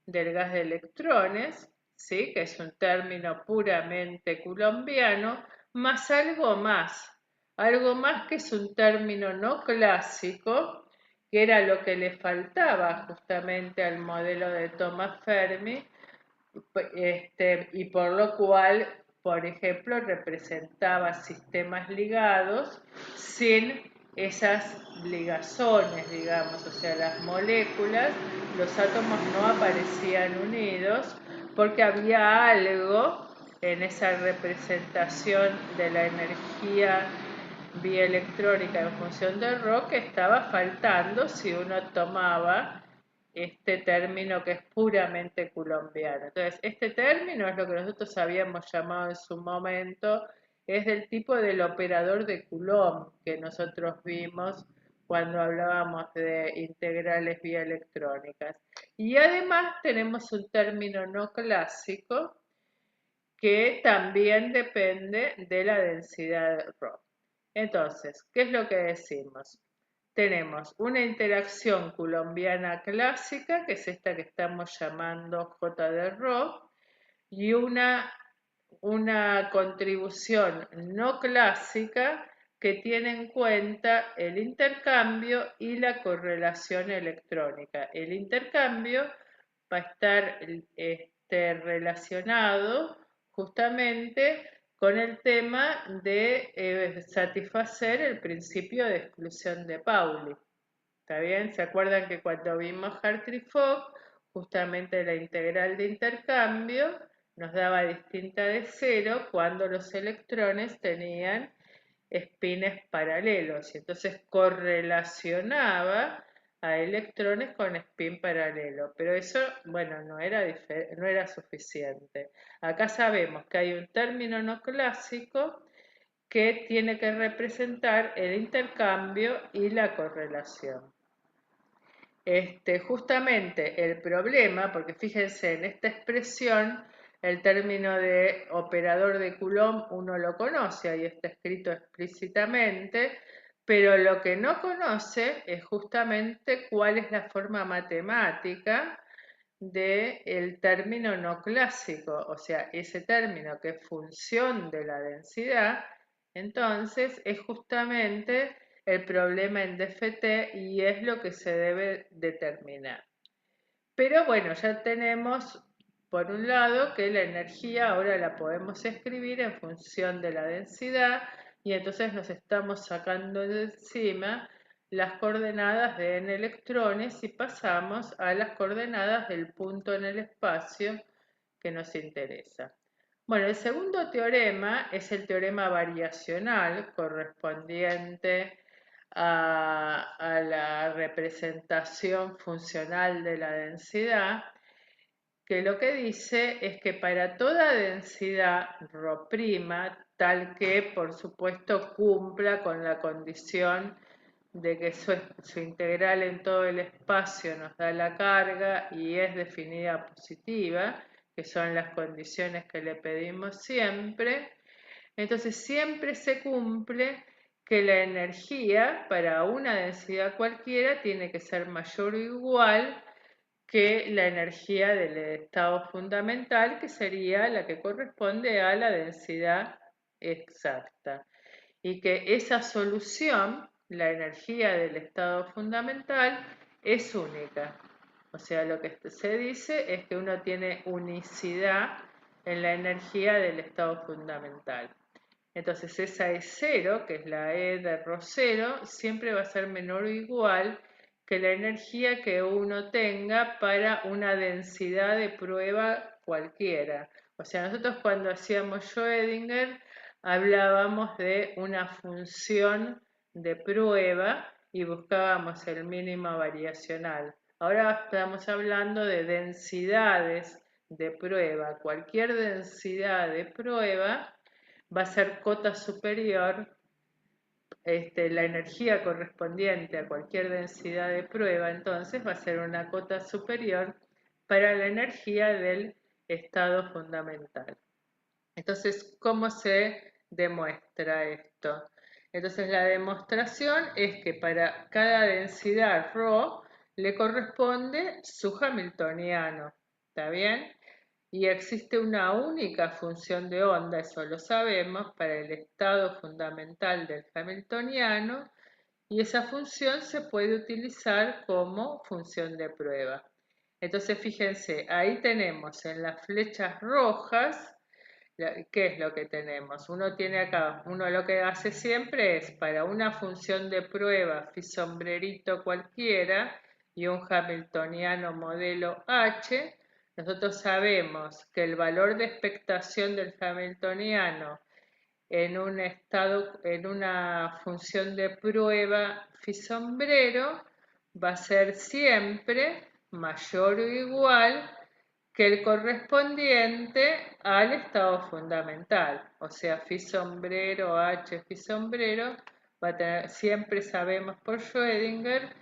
A: del gas de electrones, ¿sí?, que es un término puramente coulombiano, más algo más que es un término no clásico, que era lo que le faltaba justamente al modelo de Thomas Fermi, y por lo cual, por ejemplo, representaba sistemas ligados sin esas ligazones, digamos, o sea, las moléculas, los átomos no aparecían unidos porque había algo en esa representación de la energía bielectrónica en función del Rho que estaba faltando si uno tomaba este término que es puramente coulombiano. Entonces, este término es lo que nosotros habíamos llamado en su momento, es del tipo del operador de Coulomb que nosotros vimos cuando hablábamos de integrales bielectrónicas. Y además tenemos un término no clásico que también depende de la densidad de Rho. Entonces, ¿qué es lo que decimos? Tenemos una interacción coulombiana clásica, que es esta que estamos llamando J de Rho, y una contribución no clásica que tiene en cuenta el intercambio y la correlación electrónica. El intercambio va a estar relacionado justamente con el tema de satisfacer el principio de exclusión de Pauli. ¿Está bien? ¿Se acuerdan que cuando vimos Hartree-Fock, justamente la integral de intercambio nos daba distinta de cero cuando los electrones tenían espines paralelos y entonces correlacionaba a electrones con spin paralelo, pero eso, bueno, no era suficiente. Acá sabemos que hay un término no clásico que tiene que representar el intercambio y la correlación. Justamente el problema, porque fíjense en esta expresión, el término de operador de Coulomb uno lo conoce, ahí está escrito explícitamente, pero lo que no conoce es justamente cuál es la forma matemática del término no clásico, o sea, ese término que es función de la densidad, entonces es justamente el problema en DFT y es lo que se debe determinar. Pero bueno, ya tenemos por un lado que la energía ahora la podemos escribir en función de la densidad y entonces nos estamos sacando de encima las coordenadas de n electrones y pasamos a las coordenadas del punto en el espacio que nos interesa. Bueno, el segundo teorema es el teorema variacional correspondiente a la representación funcional de la densidad, que lo que dice es que para toda densidad ρ', tal que por supuesto cumpla con la condición de que su integral en todo el espacio nos da la carga y es definida positiva, que son las condiciones que le pedimos siempre, entonces siempre se cumple que la energía para una densidad cualquiera tiene que ser mayor o igual que la energía del estado fundamental, que sería la que corresponde a la densidad exacta. Y que esa solución, la energía del estado fundamental, es única. O sea, lo que se dice es que uno tiene unicidad en la energía del estado fundamental. Entonces esa E0, que es la E de ρ0, siempre va a ser menor o igual que la energía que uno tenga para una densidad de prueba cualquiera. O sea, nosotros cuando hacíamos Schrödinger hablábamos de una función de prueba y buscábamos el mínimo variacional. Ahora estamos hablando de densidades de prueba. Cualquier densidad de prueba va a ser cota superior, la energía correspondiente a cualquier densidad de prueba, entonces va a ser una cota superior para la energía del estado fundamental. Entonces, ¿cómo se demuestra esto? Entonces, la demostración es que para cada densidad ρ le corresponde su hamiltoniano, ¿está bien? Y existe una única función de onda, eso lo sabemos, para el estado fundamental del hamiltoniano y esa función se puede utilizar como función de prueba. Entonces fíjense, ahí tenemos en las flechas rojas ¿qué es lo que tenemos? Uno tiene acá, uno lo que hace siempre es para una función de prueba, phi sombrerito cualquiera, y un hamiltoniano modelo H, nosotros sabemos que el valor de expectación del hamiltoniano en un estado, en una función de prueba phi sombrero va a ser siempre mayor o igual que el correspondiente al estado fundamental. O sea, phi sombrero, H phi sombrero, va a tener, siempre sabemos por Schrödinger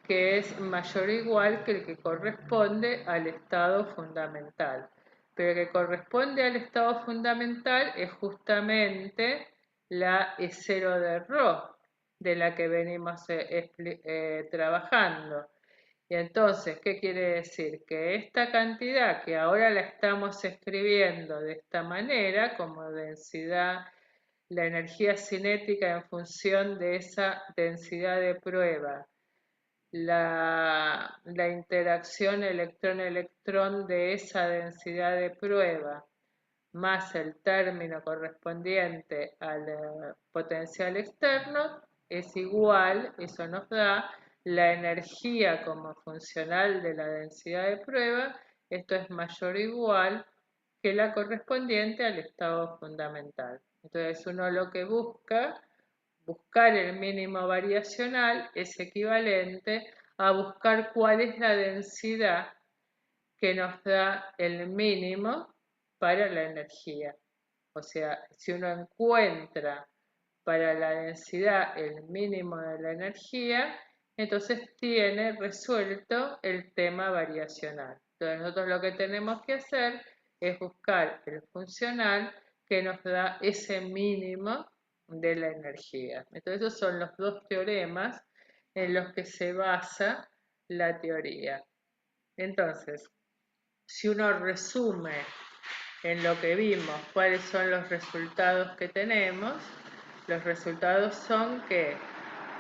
A: que es mayor o igual que el que corresponde al estado fundamental. Pero el que corresponde al estado fundamental es justamente la E0 de Rho, de la que venimos trabajando. Y entonces, ¿qué quiere decir? Que esta cantidad que ahora la estamos escribiendo de esta manera, como densidad, la energía cinética en función de esa densidad de prueba, la interacción electrón-electrón de esa densidad de prueba, más el término correspondiente al potencial externo, es igual, eso nos da la energía como funcional de la densidad de prueba, esto es mayor o igual que la correspondiente al estado fundamental. Entonces uno lo que buscar el mínimo variacional es equivalente a buscar cuál es la densidad que nos da el mínimo para la energía. O sea, si uno encuentra para la densidad el mínimo de la energía, entonces tiene resuelto el tema variacional. Entonces nosotros lo que tenemos que hacer es buscar el funcional que nos da ese mínimo de la energía. Entonces esos son los dos teoremas en los que se basa la teoría. Entonces, si uno resume en lo que vimos cuáles son los resultados que tenemos, los resultados son que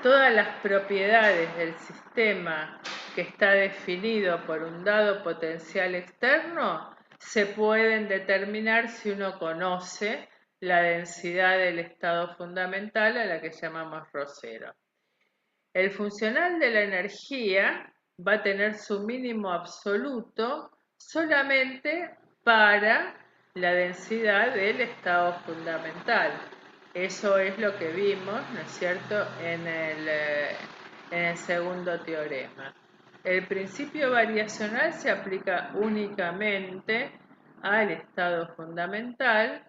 A: todas las propiedades del sistema que está definido por un dado potencial externo se pueden determinar si uno conoce la densidad del estado fundamental a la que llamamos Rho0. El funcional de la energía va a tener su mínimo absoluto solamente para la densidad del estado fundamental. Eso es lo que vimos, ¿no es cierto?, en el segundo teorema. El principio variacional se aplica únicamente al estado fundamental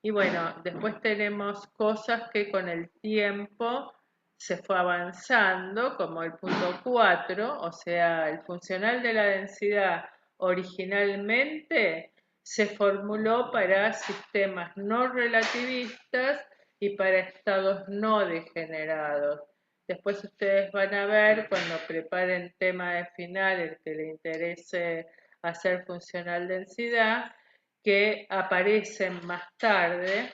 A: y bueno, después tenemos cosas que con el tiempo se fue avanzando, como el punto 4, o sea, el funcional de la densidad originalmente se formuló para sistemas no relativistas y para estados no degenerados. Después ustedes van a ver cuando preparen tema de final, el que le interese hacer funcional densidad, que aparecen más tarde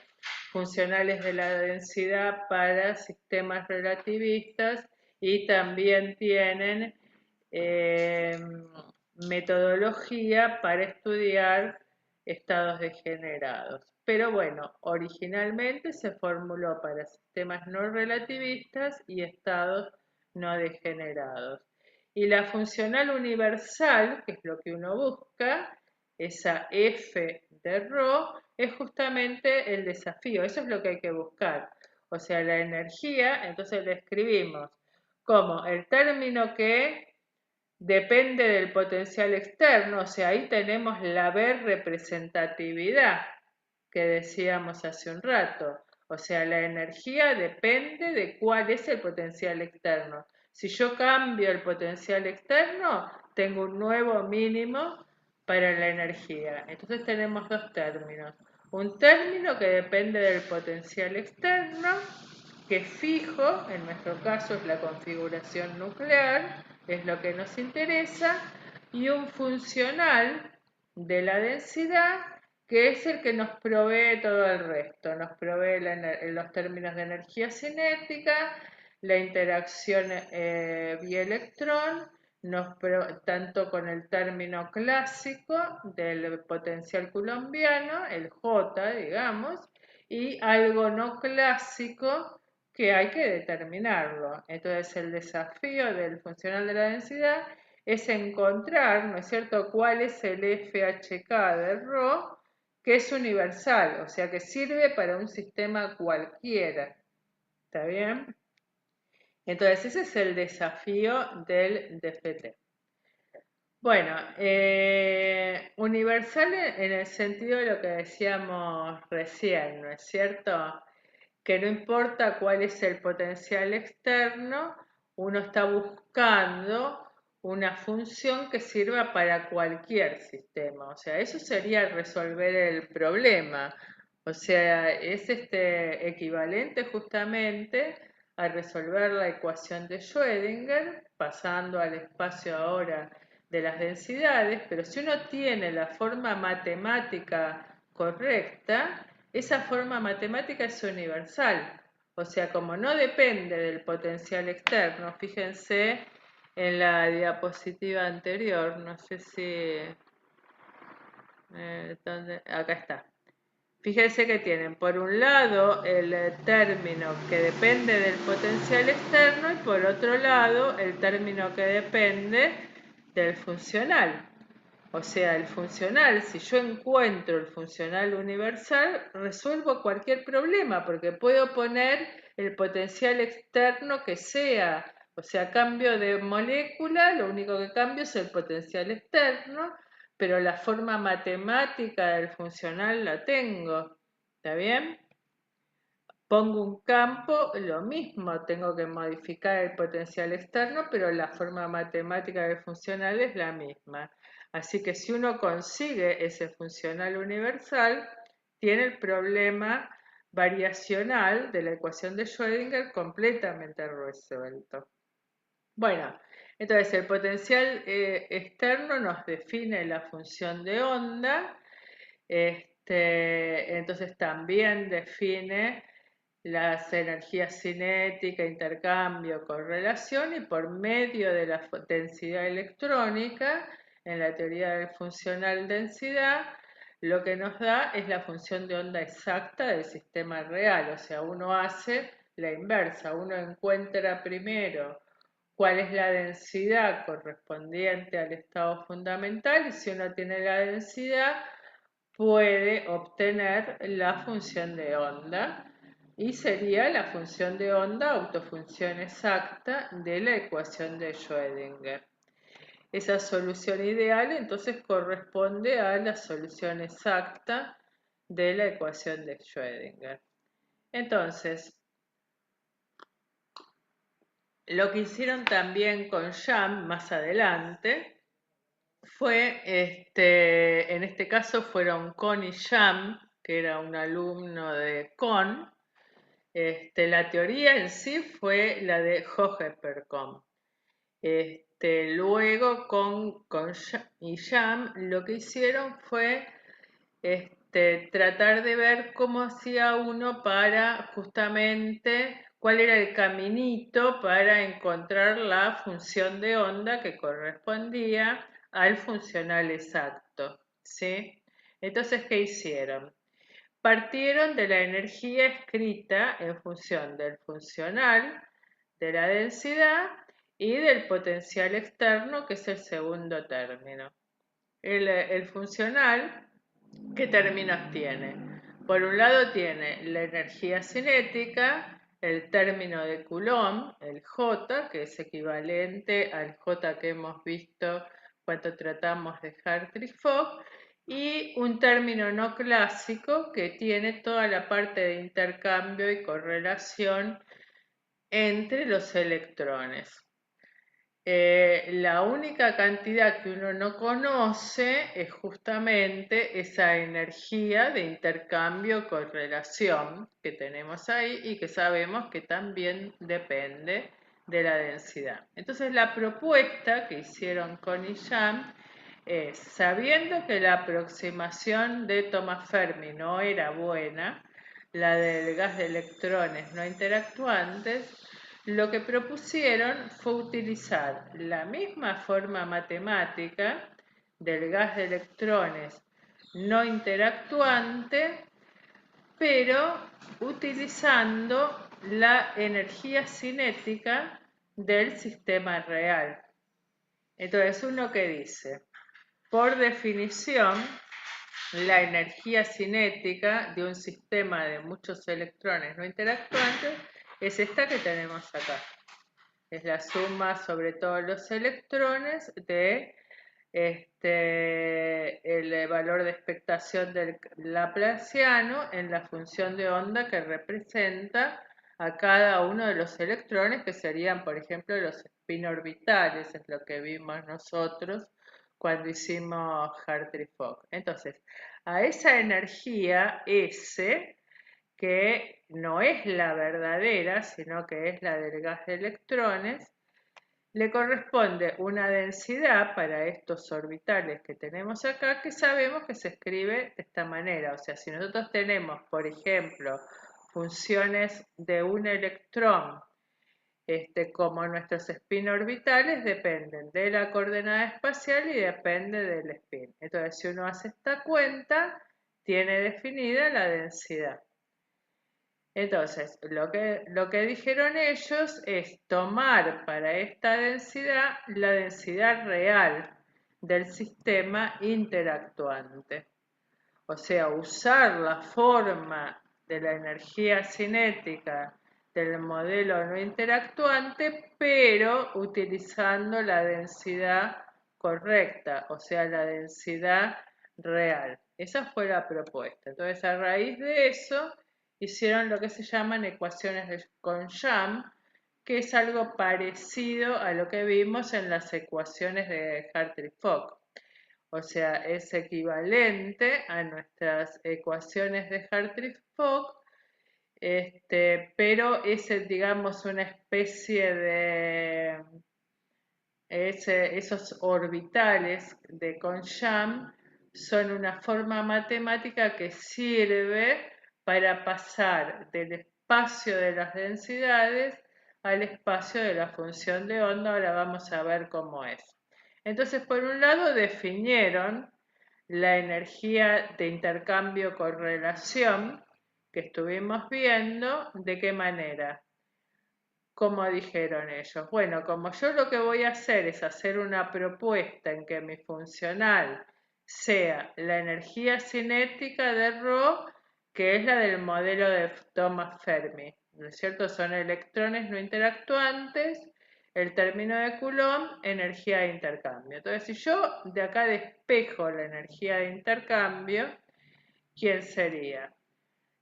A: funcionales de la densidad para sistemas relativistas y también tienen metodología para estudiar estados degenerados. Pero bueno, originalmente se formuló para sistemas no relativistas y estados no degenerados. Y la funcional universal, que es lo que uno busca, esa F de Rho, es justamente el desafío, eso es lo que hay que buscar. O sea, la energía, entonces la escribimos como el término que depende del potencial externo, o sea, ahí tenemos la B representatividad que decíamos hace un rato. O sea, la energía depende de cuál es el potencial externo. Si yo cambio el potencial externo, tengo un nuevo mínimo para la energía. Entonces tenemos dos términos. Un término que depende del potencial externo, que es fijo, en nuestro caso es la configuración nuclear, es lo que nos interesa, y un funcional de la densidad, que es el que nos provee todo el resto, nos provee los términos de energía cinética, la interacción vía electrón, tanto con el término clásico del potencial coulombiano, el J, digamos, y algo no clásico que hay que determinarlo. Entonces el desafío del funcional de la densidad es encontrar, ¿no es cierto?, cuál es el FHK de ρ que es universal, o sea que sirve para un sistema cualquiera. ¿Está bien? Entonces ese es el desafío del DFT. Bueno, universal en el sentido de lo que decíamos recién, ¿no es cierto? Que no importa cuál es el potencial externo, uno está buscando una función que sirva para cualquier sistema. O sea, eso sería resolver el problema. O sea, es equivalente justamente a resolver la ecuación de Schrödinger, pasando al espacio ahora de las densidades, pero si uno tiene la forma matemática correcta, esa forma matemática es universal. O sea, como no depende del potencial externo, fíjense en la diapositiva anterior, no sé si... acá está. Fíjense que tienen por un lado el término que depende del potencial externo y por otro lado el término que depende del funcional. O sea, el funcional, si yo encuentro el funcional universal, resuelvo cualquier problema porque puedo poner el potencial externo que sea. O sea, cambio de molécula, lo único que cambio es el potencial externo, pero la forma matemática del funcional la tengo. ¿Está bien? Pongo un campo, lo mismo, tengo que modificar el potencial externo, pero la forma matemática del funcional es la misma. Así que si uno consigue ese funcional universal, tiene el problema variacional de la ecuación de Schrödinger completamente resuelto. Bueno, entonces el potencial externo nos define la función de onda, entonces también define las energías cinética, intercambio, correlación y por medio de la densidad electrónica, en la teoría del funcional densidad, lo que nos da es la función de onda exacta del sistema real, o sea, uno hace la inversa, uno encuentra primero cuál es la densidad correspondiente al estado fundamental y si uno tiene la densidad puede obtener la función de onda y sería la función de onda autofunción exacta de la ecuación de Schrödinger. Esa solución ideal entonces corresponde a la solución exacta de la ecuación de Schrödinger. Entonces, lo que hicieron también con Jam más adelante fue, en este caso fueron Kohn y Jam, que era un alumno de Kohn. La teoría en sí fue la de Hohn-Perkon. Luego con y Jam lo que hicieron fue tratar de ver cómo hacía uno para justamente cuál era el caminito para encontrar la función de onda que correspondía al funcional exacto, ¿sí? Entonces, ¿qué hicieron? Partieron de la energía escrita en función del funcional, de la densidad y del potencial externo, que es el segundo término. El funcional, ¿qué términos tiene? Por un lado tiene la energía cinética, el término de Coulomb, el J, que es equivalente al J que hemos visto cuando tratamos de Hartree-Fock, y un término no clásico que tiene toda la parte de intercambio y correlación entre los electrones. La única cantidad que uno no conoce es justamente esa energía de intercambio correlación que tenemos ahí y que sabemos que también depende de la densidad. Entonces la propuesta que hicieron con Jam es, sabiendo que la aproximación de Thomas Fermi no era buena, la del gas de electrones no interactuantes, lo que propusieron fue utilizar la misma forma matemática del gas de electrones no interactuante, pero utilizando la energía cinética del sistema real. Entonces, uno que dice, por definición, la energía cinética de un sistema de muchos electrones no interactuantes es esta que tenemos acá. Es la suma sobre todos los electrones de el valor de expectación del laplaciano en la función de onda que representa a cada uno de los electrones, que serían, por ejemplo, los spin orbitales, es lo que vimos nosotros cuando hicimos Hartree-Fock. Entonces, a esa energía S, que no es la verdadera, sino que es la del gas de electrones, le corresponde una densidad para estos orbitales que tenemos acá, que sabemos que se escribe de esta manera. O sea, si nosotros tenemos, por ejemplo, funciones de un electrón, como nuestros spin orbitales, dependen de la coordenada espacial y depende del spin. Entonces, si uno hace esta cuenta, tiene definida la densidad. Entonces, lo que dijeron ellos es tomar para esta densidad la densidad real del sistema interactuante. O sea, usar la forma de la energía cinética del modelo no interactuante, pero utilizando la densidad correcta, o sea, la densidad real. Esa fue la propuesta. Entonces, a raíz de eso, hicieron lo que se llaman ecuaciones de Kohn-Sham, que es algo parecido a lo que vimos en las ecuaciones de Hartree-Fock. O sea, es equivalente a nuestras ecuaciones de Hartree-Fock, pero es, digamos, una especie de esos orbitales de Kohn-Sham son una forma matemática que sirve para pasar del espacio de las densidades al espacio de la función de onda. Ahora vamos a ver cómo es. Entonces, por un lado, definieron la energía de intercambio-correlación que estuvimos viendo. ¿De qué manera? Como dijeron ellos, bueno, como yo lo que voy a hacer es hacer una propuesta en que mi funcional sea la energía cinética de Rho, que es la del modelo de Thomas Fermi, ¿no es cierto? Son electrones no interactuantes, el término de Coulomb, energía de intercambio. Entonces, si yo de acá despejo la energía de intercambio, ¿quién sería?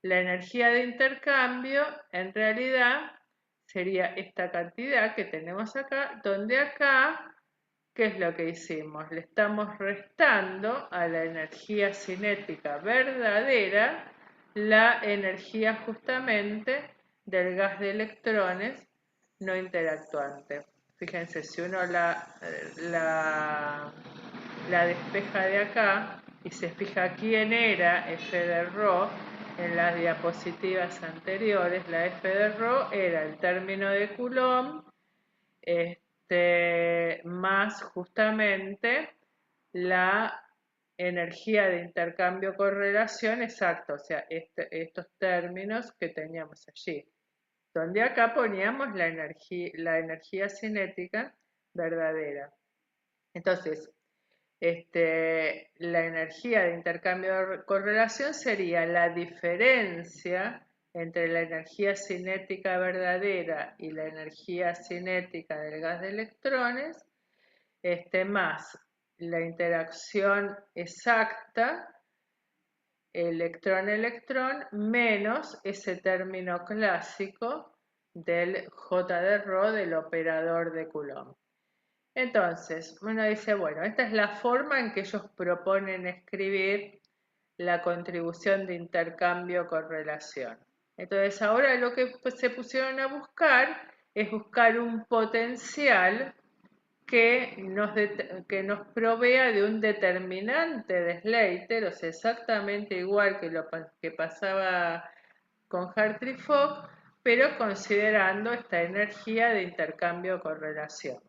A: La energía de intercambio, en realidad, sería esta cantidad que tenemos acá, donde acá, ¿qué es lo que hicimos? Le estamos restando a la energía cinética verdadera la energía justamente del gas de electrones no interactuante. Fíjense, si uno la despeja de acá y se fija quién era F de Rho, en las diapositivas anteriores, la F de Rho era el término de Coulomb, más justamente la energía de intercambio-correlación exacta, o sea, estos términos que teníamos allí, donde acá poníamos la energía cinética verdadera. Entonces, la energía de intercambio-correlación sería la diferencia entre la energía cinética verdadera y la energía cinética del gas de electrones, más la interacción exacta, electrón-electrón, menos ese término clásico del J de Rho del operador de Coulomb. Entonces, uno dice, bueno, esta es la forma en que ellos proponen escribir la contribución de intercambio-correlación. Entonces, ahora lo que se pusieron a buscar es buscar un potencial que nos provea de un determinante de Slater, o sea, exactamente igual que lo que pasaba con Hartree-Fock, pero considerando esta energía de intercambio-correlación.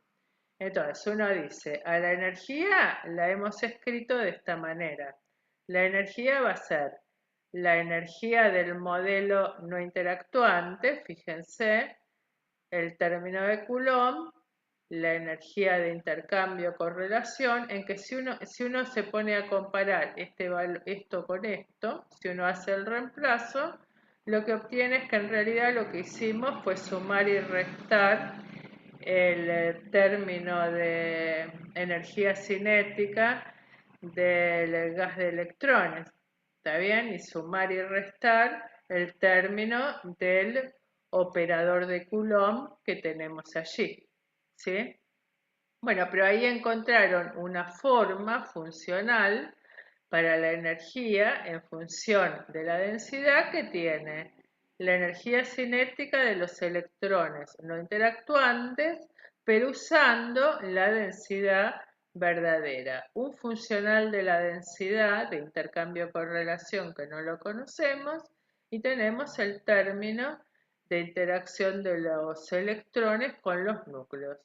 A: Entonces uno dice, a la energía la hemos escrito de esta manera. La energía va a ser la energía del modelo no interactuante, fíjense, el término de Coulomb, la energía de intercambio-correlación, en que si uno se pone a comparar esto con esto, si uno hace el reemplazo, lo que obtiene es que en realidad lo que hicimos fue sumar y restar el término de energía cinética del gas de electrones, ¿está bien? Y sumar y restar el término del operador de Coulomb que tenemos allí, ¿sí? Bueno, pero ahí encontraron una forma funcional para la energía en función de la densidad que tiene la energía cinética de los electrones no interactuantes, pero usando la densidad verdadera. Un funcional de la densidad de intercambio-correlación que no lo conocemos y tenemos el término de interacción de los electrones con los núcleos.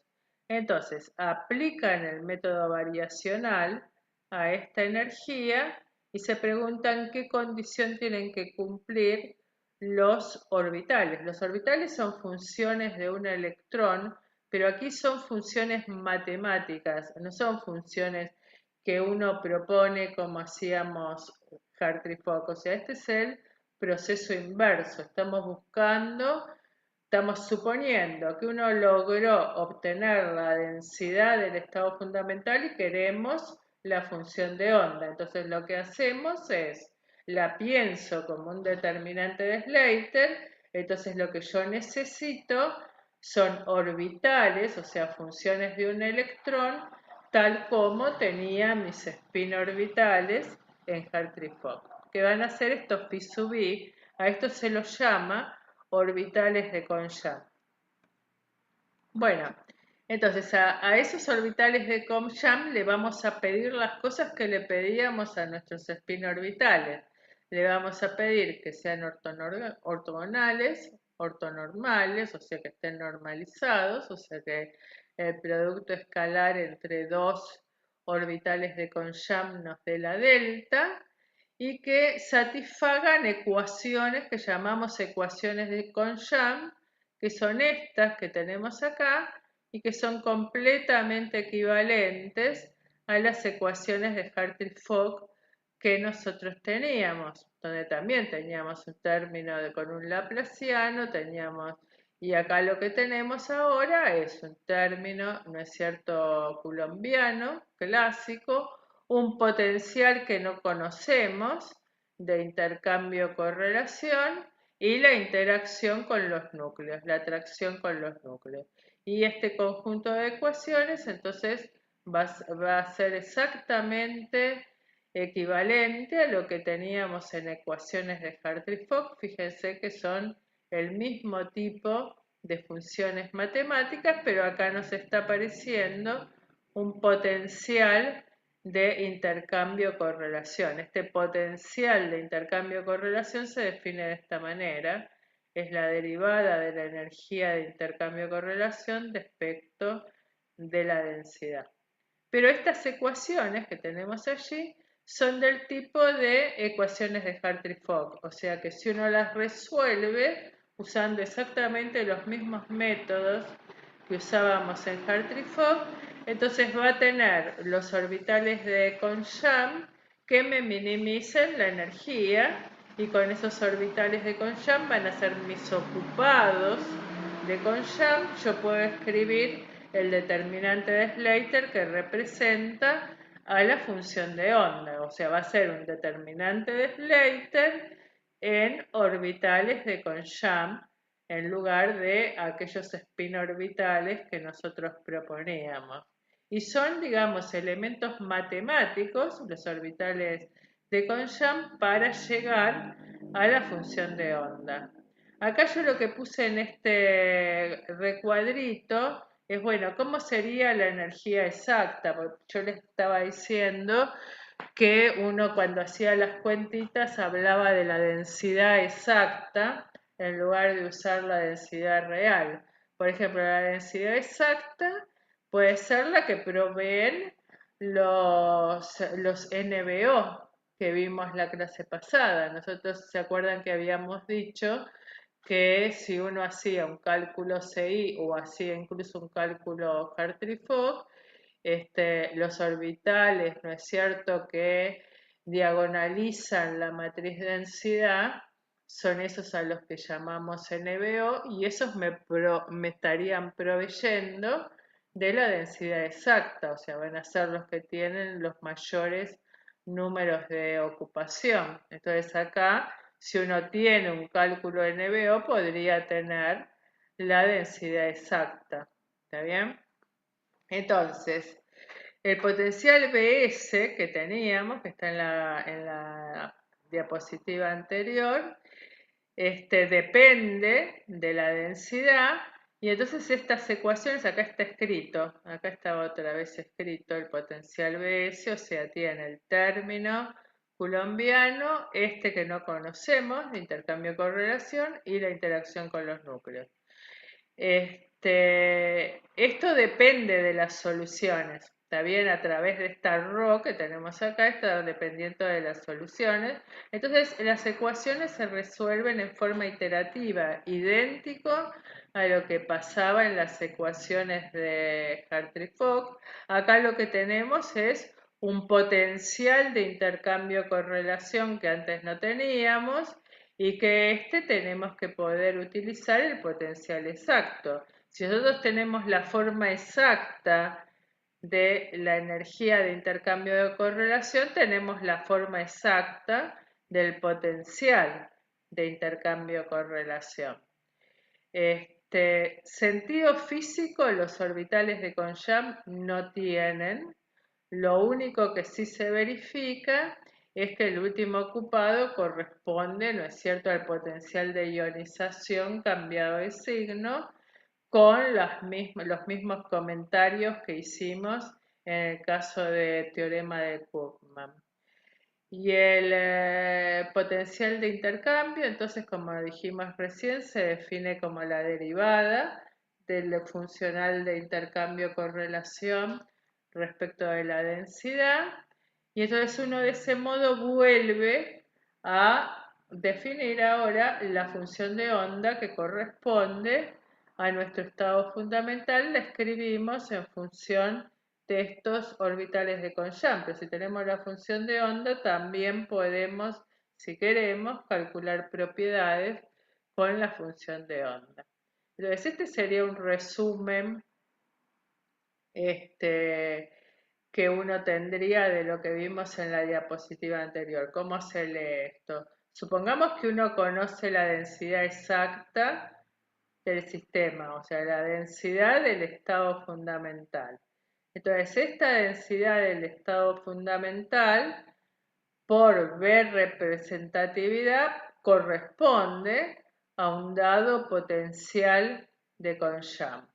A: Entonces, aplican el método variacional a esta energía y se preguntan qué condición tienen que cumplir los orbitales. Los orbitales son funciones de un electrón, pero aquí son funciones matemáticas, no son funciones que uno propone como hacíamos Hartree-Fock. O sea, este es el proceso inverso. Estamos suponiendo que uno logró obtener la densidad del estado fundamental y queremos la función de onda. Entonces lo que hacemos es, la pienso como un determinante de Slater, entonces lo que yo necesito son orbitales, o sea, funciones de un electrón, tal como tenía mis spin orbitales en Hartree-Fock. ¿Qué van a hacer estos phi sub i? A esto se los llama orbitales de Comshaw. Bueno, entonces a esos orbitales de Comshaw le vamos a pedir las cosas que le pedíamos a nuestros spin orbitales. Le vamos a pedir que sean ortogonales, ortonormales, o sea que estén normalizados, o sea que el producto escalar entre dos orbitales de Comshaw nos dé la delta, y que satisfagan ecuaciones que llamamos ecuaciones de Comshaw, que son estas que tenemos acá y que son completamente equivalentes a las ecuaciones de Hartree-Fock que nosotros teníamos, donde también teníamos un término con un laplaciano, y acá lo que tenemos ahora es un término, ¿no es cierto?, coulombiano, clásico, un potencial que no conocemos de intercambio-correlación y la interacción con los núcleos, la atracción con los núcleos. Y este conjunto de ecuaciones entonces va a ser exactamente equivalente a lo que teníamos en ecuaciones de Hartree-Fock. Fíjense que son el mismo tipo de funciones matemáticas, pero acá nos está apareciendo un potencial de intercambio-correlación. Este potencial de intercambio-correlación se define de esta manera. Es la derivada de la energía de intercambio-correlación respecto de la densidad. Pero estas ecuaciones que tenemos allí son del tipo de ecuaciones de Hartree-Fock. O sea que si uno las resuelve usando exactamente los mismos métodos que usábamos en Hartree-Fock, entonces va a tener los orbitales de Comshaw que me minimicen la energía, y con esos orbitales de Comshaw van a ser mis ocupados de Comshaw. Yo puedo escribir el determinante de Slater que representa a la función de onda, o sea, va a ser un determinante de Slater en orbitales de Comshaw en lugar de aquellos spin orbitales que nosotros proponíamos. Y son, digamos, elementos matemáticos, los orbitales de Comshaw, para llegar a la función de onda. Acá yo lo que puse en este recuadrito es, bueno, ¿cómo sería la energía exacta? Porque yo les estaba diciendo que uno cuando hacía las cuentitas hablaba de la densidad exacta en lugar de usar la densidad real. Por ejemplo, la densidad exacta puede ser la que proveen los NBO que vimos la clase pasada. Nosotros se acuerdan que habíamos dicho que si uno hacía un cálculo CI o hacía incluso un cálculo Hartree-Fock, los orbitales, ¿no es cierto?, que diagonalizan la matriz densidad, son esos a los que llamamos NBO y esos me estarían proveyendo de la densidad exacta, o sea, van a ser los que tienen los mayores números de ocupación. Entonces acá, si uno tiene un cálculo NBO, podría tener la densidad exacta. ¿Está bien? Entonces, el potencial BS que teníamos, que está en la diapositiva anterior, depende de la densidad y entonces estas ecuaciones, acá está escrito, acá está otra vez escrito el potencial BS, o sea, tiene el término coulombiano, que no conocemos, de intercambio-correlación y la interacción con los núcleos. Esto depende de las soluciones, está bien, a través de esta ρ que tenemos acá, está dependiendo de las soluciones. Entonces, las ecuaciones se resuelven en forma iterativa, idéntico a lo que pasaba en las ecuaciones de Hartree-Fock. Acá lo que tenemos es un potencial de intercambio-correlación que antes no teníamos, y que tenemos que poder utilizar el potencial exacto. Si nosotros tenemos la forma exacta de la energía de intercambio de correlación, tenemos la forma exacta del potencial de intercambio correlación. Sentido físico los orbitales de Conjam no tienen. Lo único que sí se verifica es que el último ocupado corresponde, ¿no es cierto?, al potencial de ionización cambiado de signo con los mismos comentarios que hicimos en el caso del teorema de Koopman. Y el potencial de intercambio, entonces, como dijimos recién, se define como la derivada del funcional de intercambio-correlación respecto de la densidad. Y entonces uno de ese modo vuelve a definir ahora la función de onda que corresponde a nuestro estado fundamental. La escribimos en función de estos orbitales de Conjam. Pero si tenemos la función de onda, también podemos, si queremos, calcular propiedades con la función de onda. Entonces, este sería un resumen que uno tendría de lo que vimos en la diapositiva anterior. ¿Cómo se lee esto? Supongamos que uno conoce la densidad exacta del sistema, o sea, la densidad del estado fundamental. Entonces, esta densidad del estado fundamental, por B representatividad, corresponde a un dado potencial de Conjam.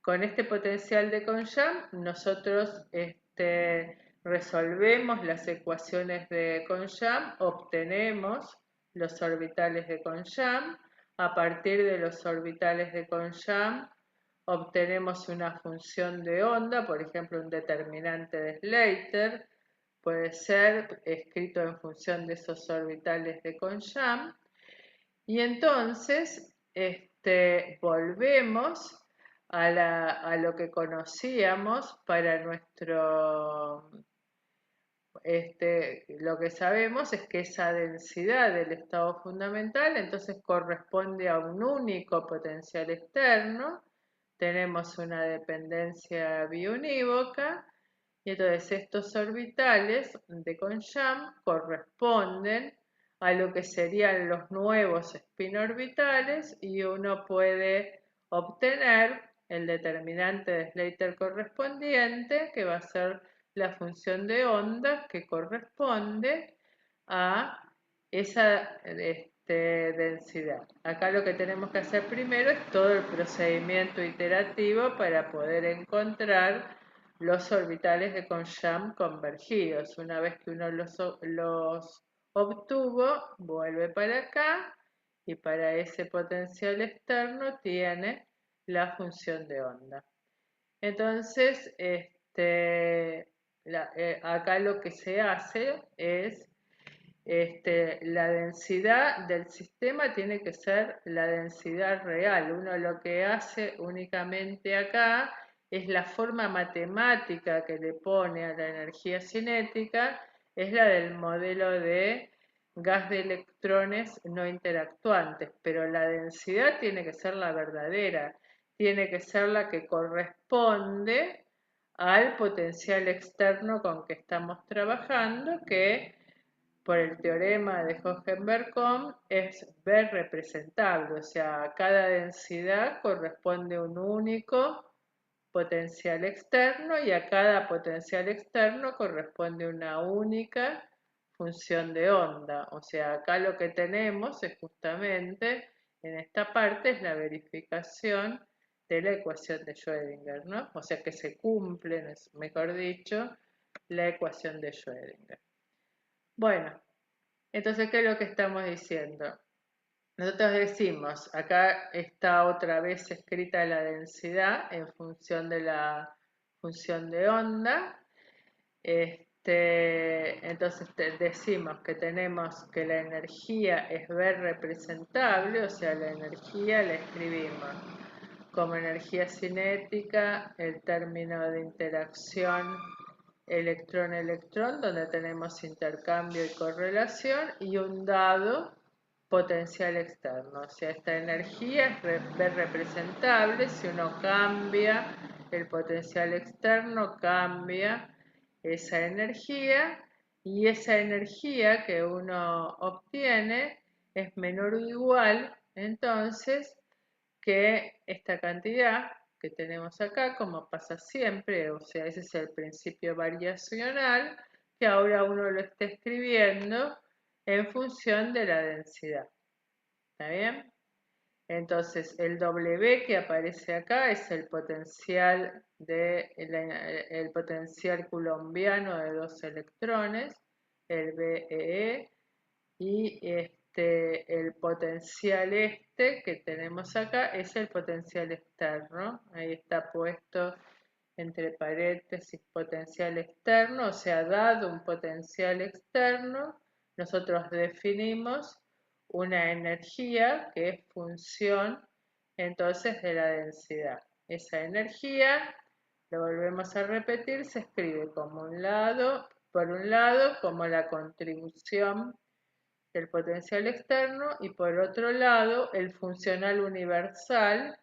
A: Con este potencial de Conjam, nosotros resolvemos las ecuaciones de Conjam, obtenemos los orbitales de Conjam. A partir de los orbitales de Conjam, obtenemos una función de onda, por ejemplo, un determinante de Slater, puede ser escrito en función de esos orbitales de Conjam. Y entonces volvemos a lo que conocíamos para nuestro, lo que sabemos es que esa densidad del estado fundamental entonces corresponde a un único potencial externo, tenemos una dependencia biunívoca y entonces estos orbitales de Conjam corresponden a lo que serían los nuevos spin orbitales y uno puede obtener el determinante de Slater correspondiente, que va a ser la función de onda que corresponde a esa densidad. Acá lo que tenemos que hacer primero es todo el procedimiento iterativo para poder encontrar los orbitales de Conjam convergidos. Una vez que uno los obtuvo, vuelve para acá y para ese potencial externo tiene la función de onda. Entonces, acá lo que se hace es, la densidad del sistema tiene que ser la densidad real. Uno lo que hace únicamente acá es la forma matemática que le pone a la energía cinética, es la del modelo de gas de electrones no interactuantes, pero la densidad tiene que ser la verdadera, tiene que ser la que corresponde al potencial externo con que estamos trabajando, que por el teorema de Hohenberg-Kohn es B representable, o sea, a cada densidad corresponde un único potencial externo y a cada potencial externo corresponde una única función de onda. O sea, acá lo que tenemos es justamente, en esta parte, es la verificación de la ecuación de Schrödinger, ¿no? O sea que se cumple, mejor dicho, la ecuación de Schrödinger. Bueno, entonces, ¿qué es lo que estamos diciendo? Nosotros decimos, acá está otra vez escrita la densidad en función de la función de onda. Entonces decimos que tenemos que la energía es B representable, o sea, la energía la escribimos como energía cinética, el término de interacción electrón-electrón, donde tenemos intercambio y correlación, y un dado potencial externo. O sea, esta energía es representable. Si uno cambia el potencial externo, cambia esa energía, y esa energía que uno obtiene es menor o igual, entonces, que esta cantidad que tenemos acá, como pasa siempre, o sea, ese es el principio variacional, que ahora uno lo está escribiendo en función de la densidad. ¿Está bien? Entonces, el W que aparece acá es el potencial el potencial coulombiano de dos electrones, el BeE, y el potencial que tenemos acá es el potencial externo. Ahí está puesto entre paréntesis potencial externo, o sea, dado un potencial externo, nosotros definimos una energía que es función entonces de la densidad. Esa energía, lo volvemos a repetir, se escribe como por un lado, como la contribución del potencial externo, y por otro lado el funcional universal,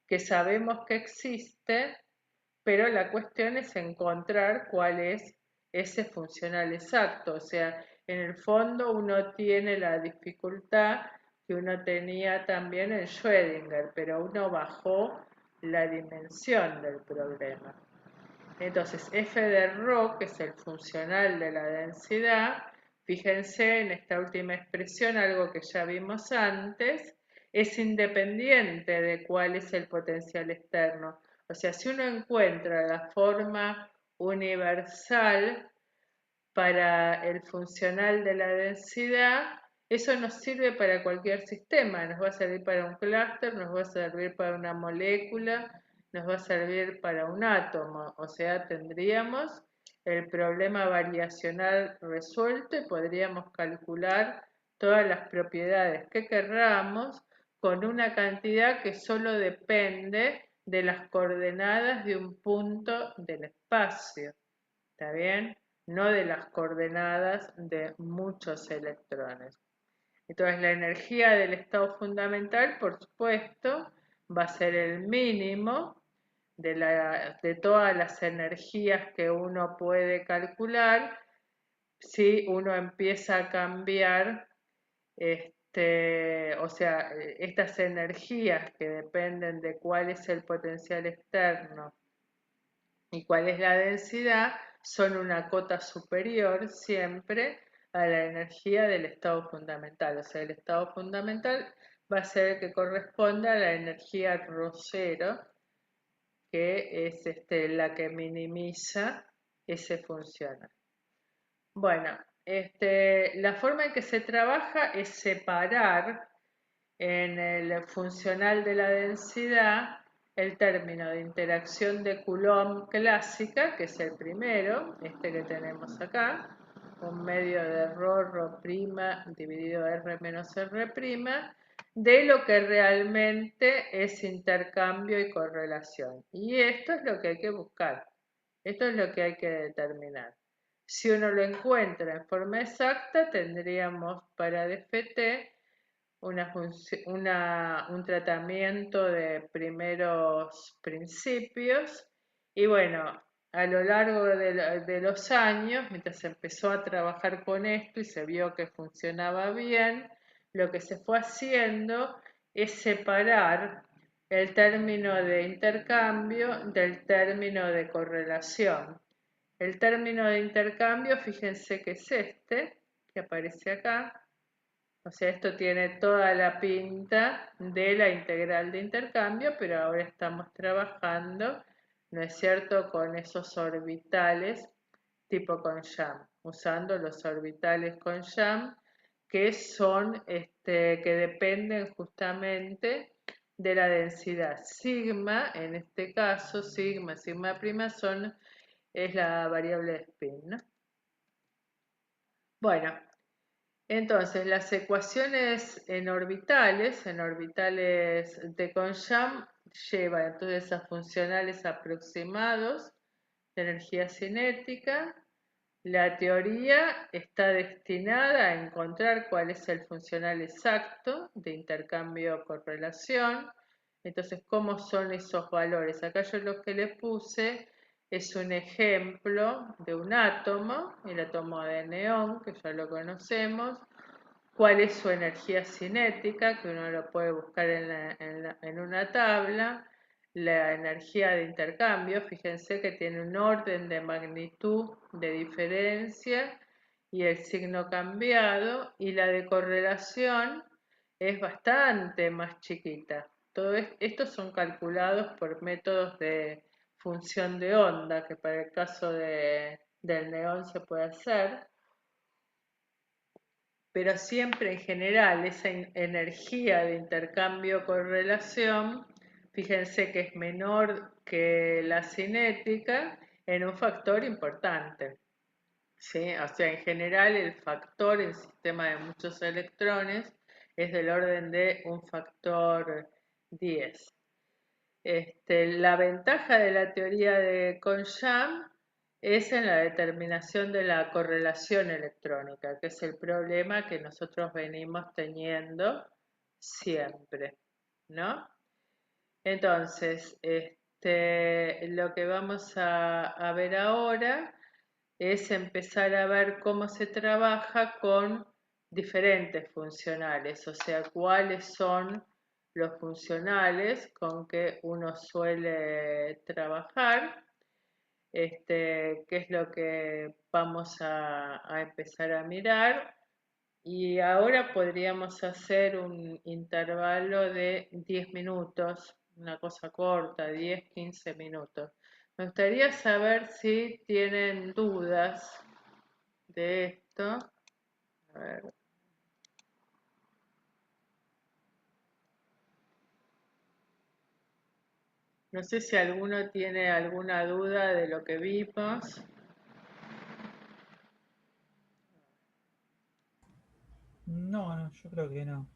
A: que sabemos que existe, pero la cuestión es encontrar cuál es ese funcional exacto. O sea, en el fondo uno tiene la dificultad que uno tenía también en Schrödinger, pero uno bajó la dimensión del problema. Entonces, f de ρ, que es el funcional de la densidad, fíjense en esta última expresión, algo que ya vimos antes, es independiente de cuál es el potencial externo. O sea, si uno encuentra la forma universal para el funcional de la densidad, eso nos sirve para cualquier sistema, nos va a servir para un clúster, nos va a servir para una molécula, nos va a servir para un átomo. O sea, tendríamos el problema variacional resuelto y podríamos calcular todas las propiedades que querramos con una cantidad que solo depende de las coordenadas de un punto del espacio. ¿Está bien? No de las coordenadas de muchos electrones. Entonces, la energía del estado fundamental, por supuesto, va a ser el mínimo de todas las energías que uno puede calcular si uno empieza a cambiar, o sea, estas energías que dependen de cuál es el potencial externo y cuál es la densidad, son una cota superior siempre a la energía del estado fundamental. O sea, el estado fundamental va a ser el que corresponde a la energía ρ0, que es la que minimiza ese funcional. Bueno, la forma en que se trabaja es separar en el funcional de la densidad el término de interacción de Coulomb clásica, que es el primero, este que tenemos acá, un medio de ρ' dividido R menos R', de lo que realmente es intercambio y correlación. Y esto es lo que hay que buscar, esto es lo que hay que determinar. Si uno lo encuentra en forma exacta, tendríamos para DFT un tratamiento de primeros principios y bueno, a lo largo de los años, mientras se empezó a trabajar con esto y se vio que funcionaba bien, lo que se fue haciendo es separar el término de intercambio del término de correlación. El término de intercambio, fíjense que es este, que aparece acá. O sea, esto tiene toda la pinta de la integral de intercambio, pero ahora estamos trabajando, ¿no es cierto?, con esos orbitales tipo con Young, usando los orbitales con Young, que son, que dependen justamente de la densidad. Sigma, en este caso, sigma, sigma prima es la variable de spin, ¿no? Bueno, entonces, las ecuaciones en orbitales de Conchamp, llevan entonces a funcionales aproximados de energía cinética. La teoría está destinada a encontrar cuál es el funcional exacto de intercambio-correlación. Entonces, ¿cómo son esos valores? Acá yo lo que le puse es un ejemplo de un átomo, el átomo de neón, que ya lo conocemos, cuál es su energía cinética, que uno lo puede buscar en una tabla, la energía de intercambio, fíjense que tiene un orden de magnitud de diferencia y el signo cambiado, y la de correlación es bastante más chiquita. Todo estos son calculados por métodos de función de onda, que para el caso del neón se puede hacer, pero siempre en general esa energía de intercambio-correlación, fíjense que es menor que la cinética en un factor importante, ¿sí? O sea, en general el factor en sistema de muchos electrones es del orden de un factor 10. La ventaja de la teoría de Conchamp es en la determinación de la correlación electrónica, que es el problema que nosotros venimos teniendo siempre, ¿no? Entonces, lo que vamos a ver ahora es empezar a ver cómo se trabaja con diferentes funcionales, o sea, cuáles son los funcionales con que uno suele trabajar, qué es lo que vamos a empezar a mirar. Y ahora podríamos hacer un intervalo de 10 minutos, una cosa corta, 10-15 minutos. Me gustaría saber si tienen dudas de esto. A ver. No sé si alguno tiene alguna duda de lo que vimos.
B: No, yo creo que no.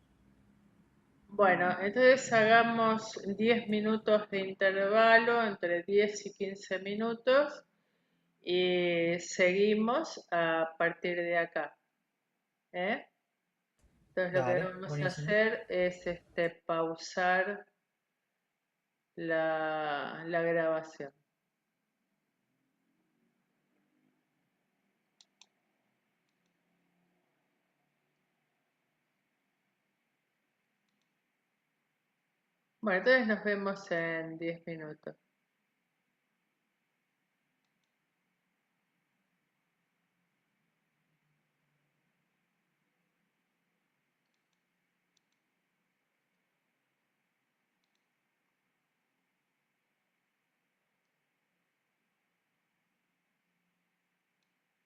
A: Bueno, entonces hagamos 10 minutos de intervalo, entre 10 y 15 minutos, y seguimos a partir de acá, ¿eh? Entonces lo que
B: Dale,
A: vamos a
B: buenísimo.
A: hacer es pausar la grabación. Bueno, entonces nos vemos en 10 minutos.